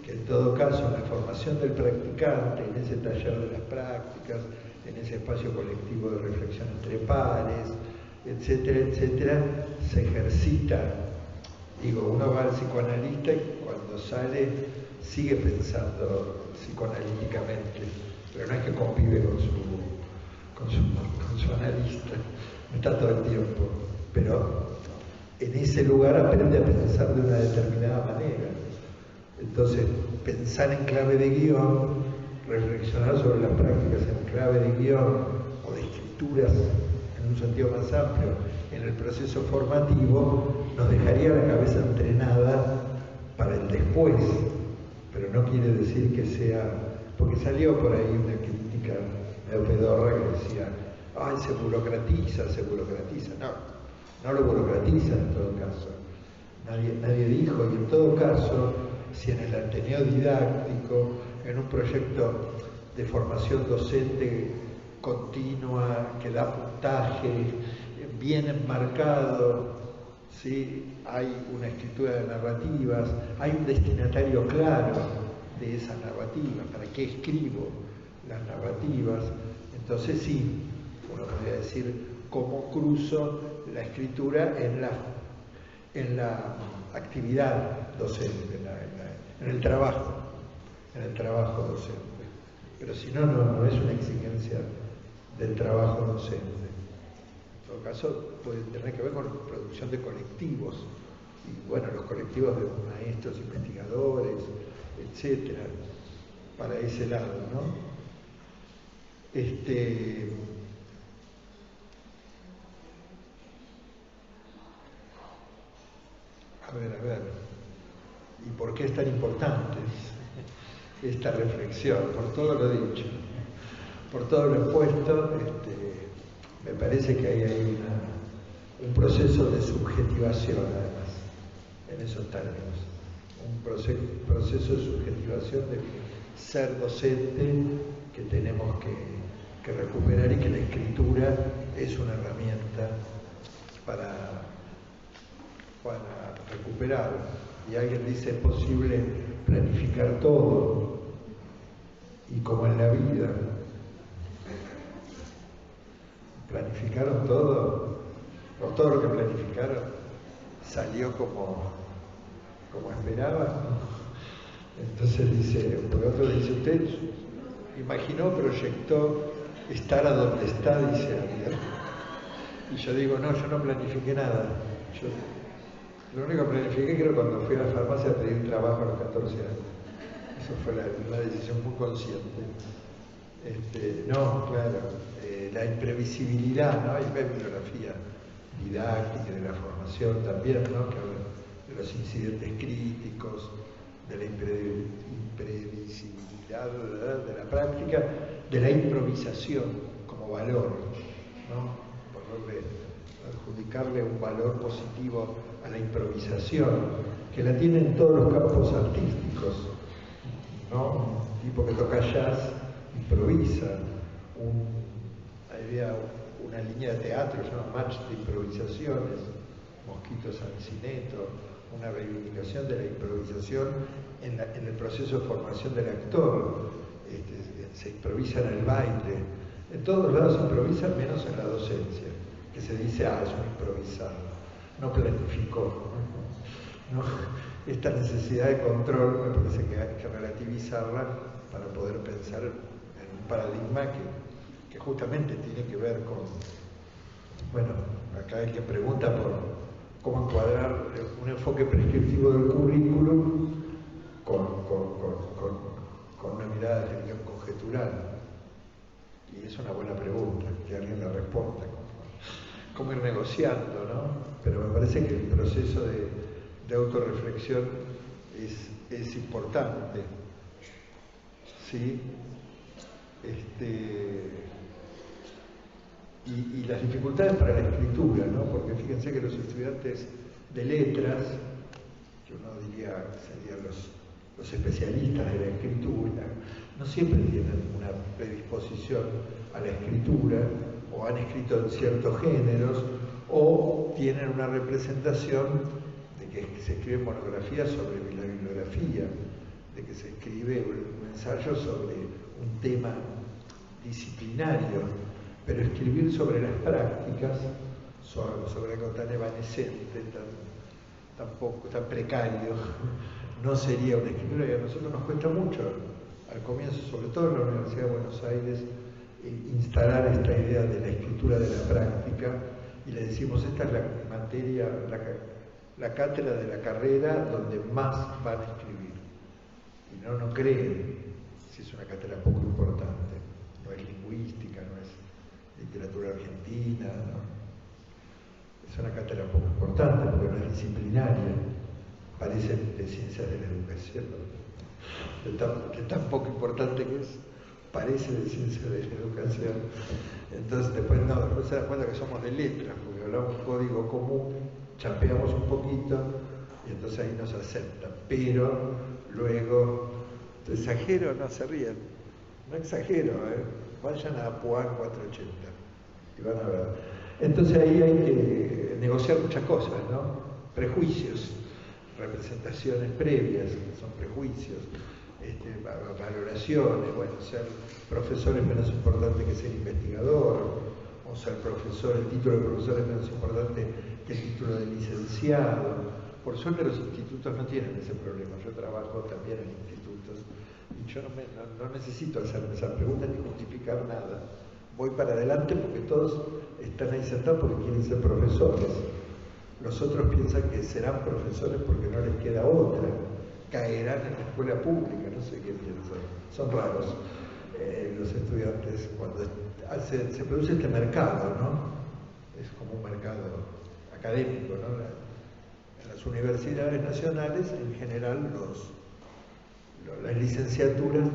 que en todo caso en la formación del practicante, en ese taller de las prácticas, en ese espacio colectivo de reflexión entre pares, etcétera, se ejercita. Digo, uno va al psicoanalista y cuando sale sigue pensando psicoanalíticamente, pero no es que convive con su analista, no está todo el tiempo, pero en ese lugar aprende a pensar de una determinada manera. Entonces, pensar en clave de guión, reflexionar sobre las prácticas en clave de guión o de escrituras en un sentido más amplio en el proceso formativo, nos dejaría la cabeza entrenada para el después, pero no quiere decir que sea, porque salió por ahí una crítica medio pedorra que decía, ay, se burocratiza, no lo burocratiza en todo caso, nadie dijo, y en todo caso, si en el ateneo didáctico, en un proyecto de formación docente continua, que da puntaje, bien enmarcado, ¿sí? Hay una escritura de narrativas, hay un destinatario claro de esas narrativas, para qué escribo las narrativas, entonces sí, uno podría decir cómo cruzo la escritura en la actividad docente, en el trabajo docente, pero si no es una exigencia del trabajo docente. En todo caso, puede tener que ver con la producción de colectivos, y bueno, los colectivos de maestros, investigadores, etcétera, para ese lado, ¿no? A ver, ¿y por qué es tan importante esta reflexión? Por todo lo dicho, por todo lo expuesto, me parece que hay ahí un proceso de subjetivación, además, en esos términos. Un proceso de subjetivación de ser docente que tenemos que recuperar, y que la escritura es una herramienta para recuperar. Y alguien dice, es posible planificar todo, y como en la vida, planificaron todo, o todo lo que planificaron salió como esperaban. Entonces dice, por otro dice, usted imaginó, proyectó estar a donde está, dice alguien. Y yo digo, no, yo no planifiqué nada. Lo único que planifiqué creo cuando fui a la farmacia a pedir trabajo a los 14 años. Eso fue una decisión muy consciente. No, claro, la imprevisibilidad, ¿no? Hay bibliografía didáctica de la formación también, ¿no? Que habla de los incidentes críticos, de la imprevisibilidad de la práctica, de la improvisación como valor, ¿no? Adjudicarle un valor positivo a la improvisación, que la tiene en todos los campos artísticos, ¿no? Un tipo que toca jazz improvisa, había una línea de teatro, se llama Match de Improvisaciones, Mosquito Sancineto, una reivindicación de la improvisación en el proceso de formación del actor. Se improvisa en el baile, en todos lados se improvisa, menos en la docencia, que se dice, es un improvisado, no planificó. ¿No? Esta necesidad de control me parece que hay que relativizarla para poder pensar en un paradigma que justamente tiene que ver con, bueno, acá hay que pregunta por cómo encuadrar un enfoque prescriptivo del currículum con una mirada de gestión conjetural. Y es una buena pregunta, que alguien la responda. Cómo ir negociando, ¿no? Pero me parece que el proceso de autorreflexión es importante, ¿sí? Y las dificultades para la escritura, ¿no? Porque fíjense que los estudiantes de letras, que uno diría serían los especialistas de la escritura, no siempre tienen una predisposición a la escritura, o han escrito en ciertos géneros, o tienen una representación de que se escriben monografías sobre la bibliografía, de que se escribe un ensayo sobre un tema disciplinario, pero escribir sobre las prácticas, sobre algo tan evanescente, tan precario, no sería una escritura, y a nosotros nos cuesta mucho, al comienzo, sobre todo en la Universidad de Buenos Aires, instalar esta idea de la escritura de la práctica, y le decimos, esta es la materia, la cátedra de la carrera donde más van a escribir. Y no creen si es una cátedra poco importante, no es lingüística, no es literatura argentina, ¿no? Es una cátedra poco importante porque no es disciplinaria, parece de ciencias de la educación, de tan poco importante que es, parece de ciencias de la educación. Entonces después se dan cuenta que somos de letras, porque hablamos un código común, chapeamos un poquito y entonces ahí nos aceptan, pero luego, exagero, no se ríen, no exagero, vayan a Puan 480 y van a ver. Entonces ahí hay que negociar muchas cosas, ¿no? Prejuicios, representaciones previas, que son prejuicios, valoraciones, bueno, ser profesor es menos importante que ser investigador, o ser profesor, el título de profesor es menos importante que el título de licenciado. Por suerte los institutos no tienen ese problema, yo trabajo también en institutos y yo no necesito hacerme esa pregunta ni justificar nada. Voy para adelante porque todos están ahí sentados porque quieren ser profesores. Los otros piensan que serán profesores porque no les queda otra. Caerán en la escuela pública, no sé qué piensan. Son raros los estudiantes cuando se produce este mercado, ¿no? Es como un mercado académico, ¿no? En las universidades nacionales, en general, las licenciaturas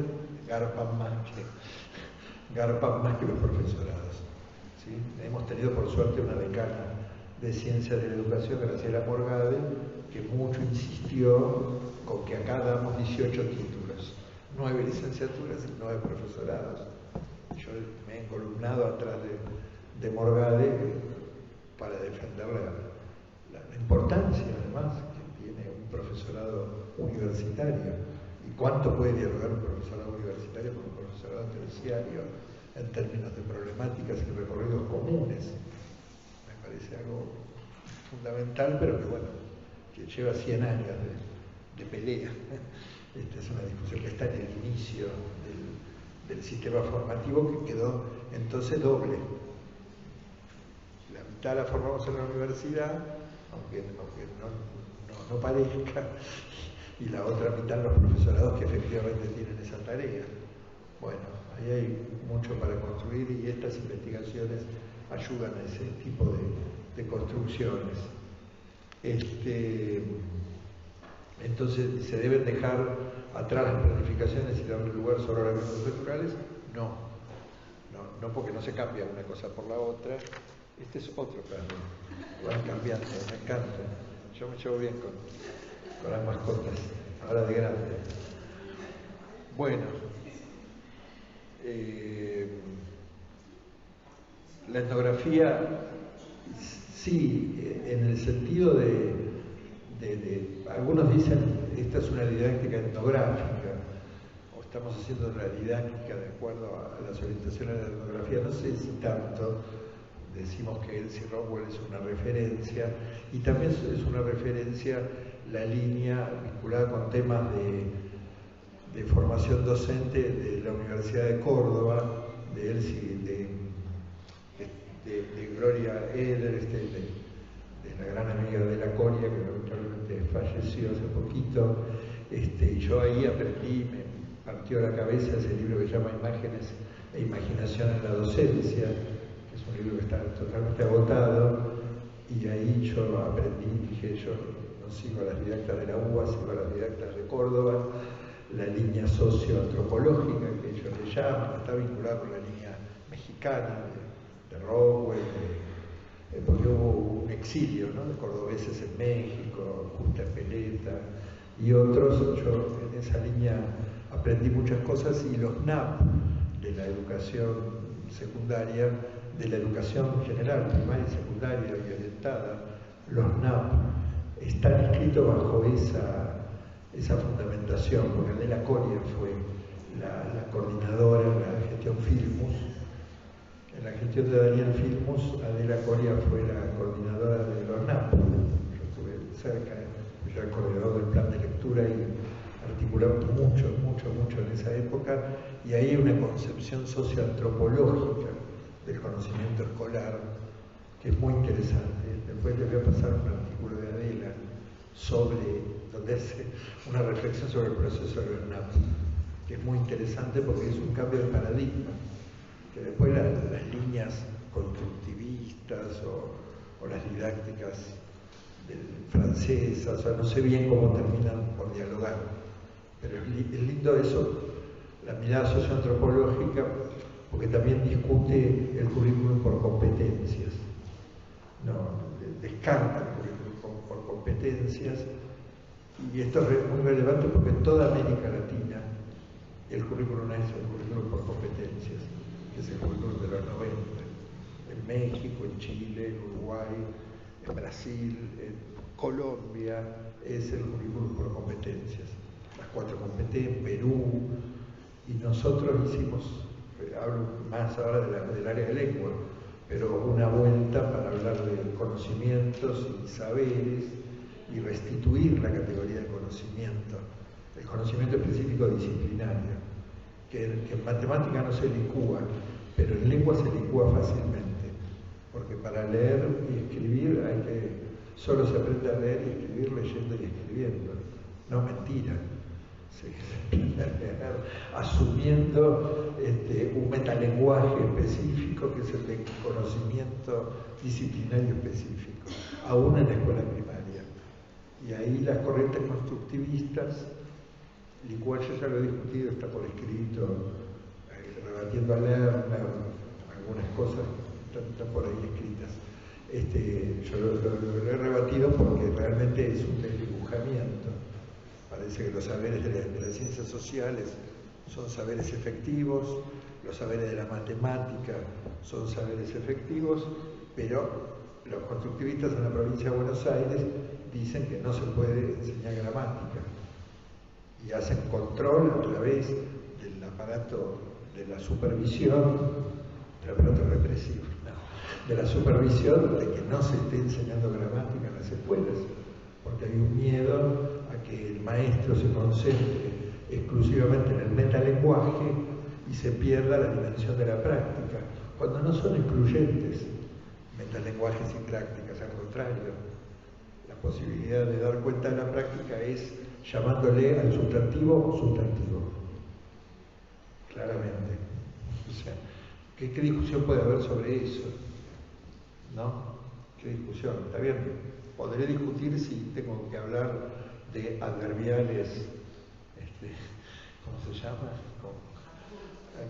garpan más que los profesorados, ¿sí? Hemos tenido por suerte una decana de Ciencias de la Educación, Graciela Morgade, que mucho insistió con que acá damos 18 títulos, 9 licenciaturas y 9 profesorados. Yo me he encolumnado atrás de Morgade para defender la importancia, además, que tiene un profesorado universitario y cuánto puede dialogar un profesorado universitario con un profesorado terciario en términos de problemáticas y recorridos comunes. Me parece algo fundamental, pero que bueno, que lleva 100 años de pelea. Esta es una discusión que está en el inicio del sistema formativo, que quedó entonces doble. La mitad la formamos en la universidad, aunque no parezca, y la otra mitad los profesorados que efectivamente tienen esa tarea. Bueno, ahí hay mucho para construir y estas investigaciones ayudan a ese tipo de construcciones. Entonces, ¿se deben dejar atrás las planificaciones y darle lugar solo a las culturales? No, porque no se cambia una cosa por la otra. Este es otro cambio. Van cambiando, me encanta. Yo me llevo bien con las mascotas, ahora de grande. Bueno, la etnografía, sí, en el sentido de algunos dicen, esta es una didáctica etnográfica, o estamos haciendo una didáctica de acuerdo a las orientaciones de la etnografía, no sé si tanto. Decimos que Elsie Rockwell es una referencia, y también es una referencia la línea vinculada con temas de formación docente de la Universidad de Córdoba, de Elsie, de Gloria Eder, de la gran amiga de la Coria, que lamentablemente falleció hace poquito. Y yo ahí aprendí, me partió la cabeza ese libro que se llama Imágenes e Imaginación en la Docencia, que es un libro que está totalmente agotado, y ahí yo aprendí, dije, yo no sigo a las didactas de la UBA, sigo a las didactas de Córdoba, la línea socioantropológica que ellos le llaman, está vinculada con la línea mexicana de Rowell, porque hubo un exilio, ¿no?, de cordobeses en México, Justa Peleta y otros. Yo en esa línea aprendí muchas cosas, y los NAP de la educación secundaria, de la educación general, primaria y secundaria y orientada, los NAP están escritos bajo esa fundamentación, porque Adela Coria fue la coordinadora en la gestión Filmus. En la gestión de Daniel Filmus, Adela Coria fue la coordinadora de los NAP. Yo estuve cerca, yo era coordinador del plan de lectura y articulamos mucho en esa época, y ahí hay una concepción socioantropológica del conocimiento escolar que es muy interesante. Después les voy a pasar un artículo de Adela donde hace una reflexión sobre el proceso de los NAP, que es muy interesante porque es un cambio de paradigma, que después las líneas constructivistas o las didácticas francesas, o sea, no sé bien cómo terminan por dialogar, pero es lindo eso, la mirada socioantropológica, porque también discute el currículum por competencias, descarta el currículum por competencias, y esto es muy relevante porque en toda América Latina el currículum es el currículum por competencias, que es el currículum de los 90, en México, en Chile, en Uruguay, en Brasil, en Colombia, es el currículum por competencias, las 4 competencias, en Perú, y nosotros hicimos, hablo más ahora del área de lengua, pero una vuelta para hablar de conocimientos y saberes y restituir la categoría de conocimiento, el conocimiento específico disciplinario, que en matemática no se licúa, pero en lengua se licúa fácilmente, porque para leer y escribir solo se aprende a leer y escribir leyendo y escribiendo, no mentira. Asumiendo un metalenguaje específico que es el de conocimiento disciplinario específico, aún en la escuela primaria. Y ahí las corrientes constructivistas, Licuar yo ya lo he discutido, está por escrito, rebatiendo a Lerner, algunas cosas están por ahí escritas. Yo lo he rebatido porque realmente es un desdibujamiento. Parece que los saberes de las ciencias sociales son saberes efectivos, los saberes de la matemática son saberes efectivos, pero los constructivistas en la provincia de Buenos Aires dicen que no se puede enseñar gramática y hacen control a través del aparato de la supervisión, del aparato represivo, de la supervisión de que no se esté enseñando gramática en las escuelas, porque hay un miedo a que el maestro se concentre exclusivamente en el metalenguaje y se pierda la dimensión de la práctica, cuando no son excluyentes metalenguajes y prácticas, al contrario. La posibilidad de dar cuenta de la práctica es llamándole al sustantivo sustantivo, claramente. O sea, ¿qué discusión puede haber sobre eso? ¿No? ¿Qué discusión? Está bien, podré discutir si tengo que hablar de adverbiales, ¿cómo se llama?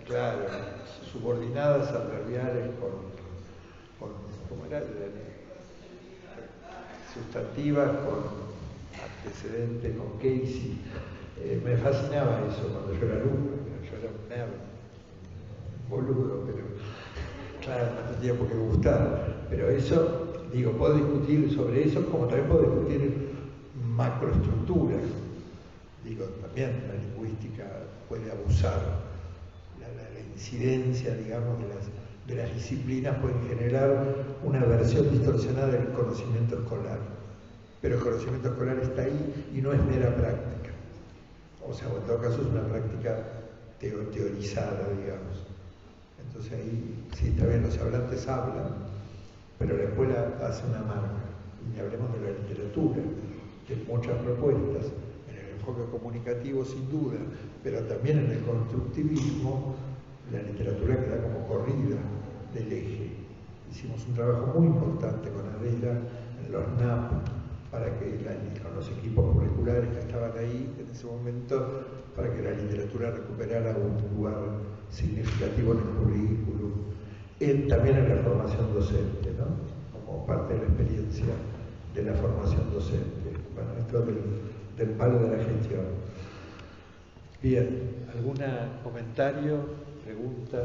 Claro, subordinadas adverbiales ¿cómo era? Sustantivas con antecedentes, con Casey. Me fascinaba eso cuando yo era alumno, yo era un nerd, boludo, pero claro, no tenía por qué gustar. Pero eso, digo, puedo discutir sobre eso, como también puedo discutir macroestructuras. Digo, también la lingüística puede abusar. La incidencia, digamos, de las disciplinas pueden generar una versión distorsionada del conocimiento escolar. Pero el conocimiento escolar está ahí y no es mera práctica. O sea, en todo caso es una práctica teorizada, digamos. Entonces ahí, sí, está bien, los hablantes hablan, pero la escuela hace una marca. Y hablemos de la literatura, que en muchas propuestas, en el enfoque comunicativo sin duda, pero también en el constructivismo, la literatura queda como corrida del eje. Hicimos un trabajo muy importante con Adela en los NAP, para que con los equipos curriculares que estaban ahí en ese momento, para que la literatura recuperara un lugar significativo en el currículum, también en la formación docente, ¿no? Como parte de la experiencia de la formación docente. Bueno, esto del palo de la gestión. Bien, ¿algún comentario, pregunta,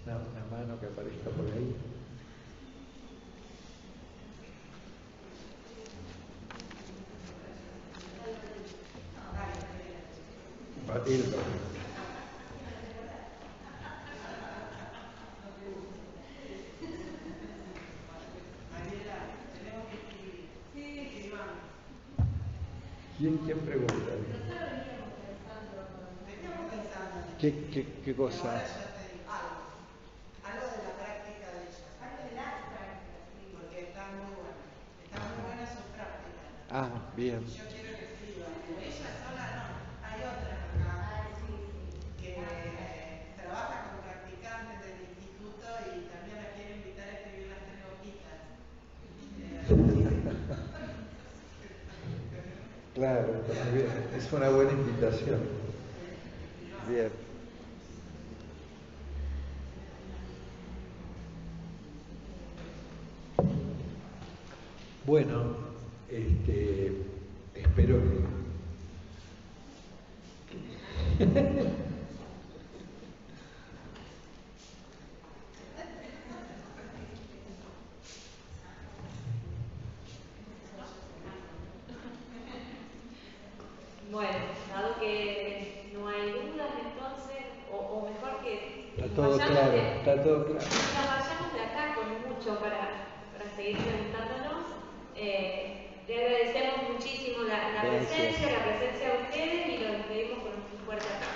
una mano que aparezca por ahí? Matilda. ¿Quién pregunta? ¿Qué cosa? Algo de la práctica de ella. Algo de las prácticas, sí. Porque están muy buenas. Están muy buenas sus prácticas. Ah, bien. Yo quiero que escriban. Ella sola no. Hay otras acá que trabaja con practicantes del instituto y también la quiero invitar a escribir las 3 hojitas. Claro, está muy bien. Es una buena invitación. Bien. Bueno, espero que... Bueno, dado que no hay dudas, entonces, o mejor que Está todo claro, está todo claro. Nos vayamos de acá con mucho para seguir preguntándonos. Le agradecemos muchísimo la presencia de ustedes y los despedimos con un fuerte aplauso.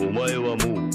お前はもう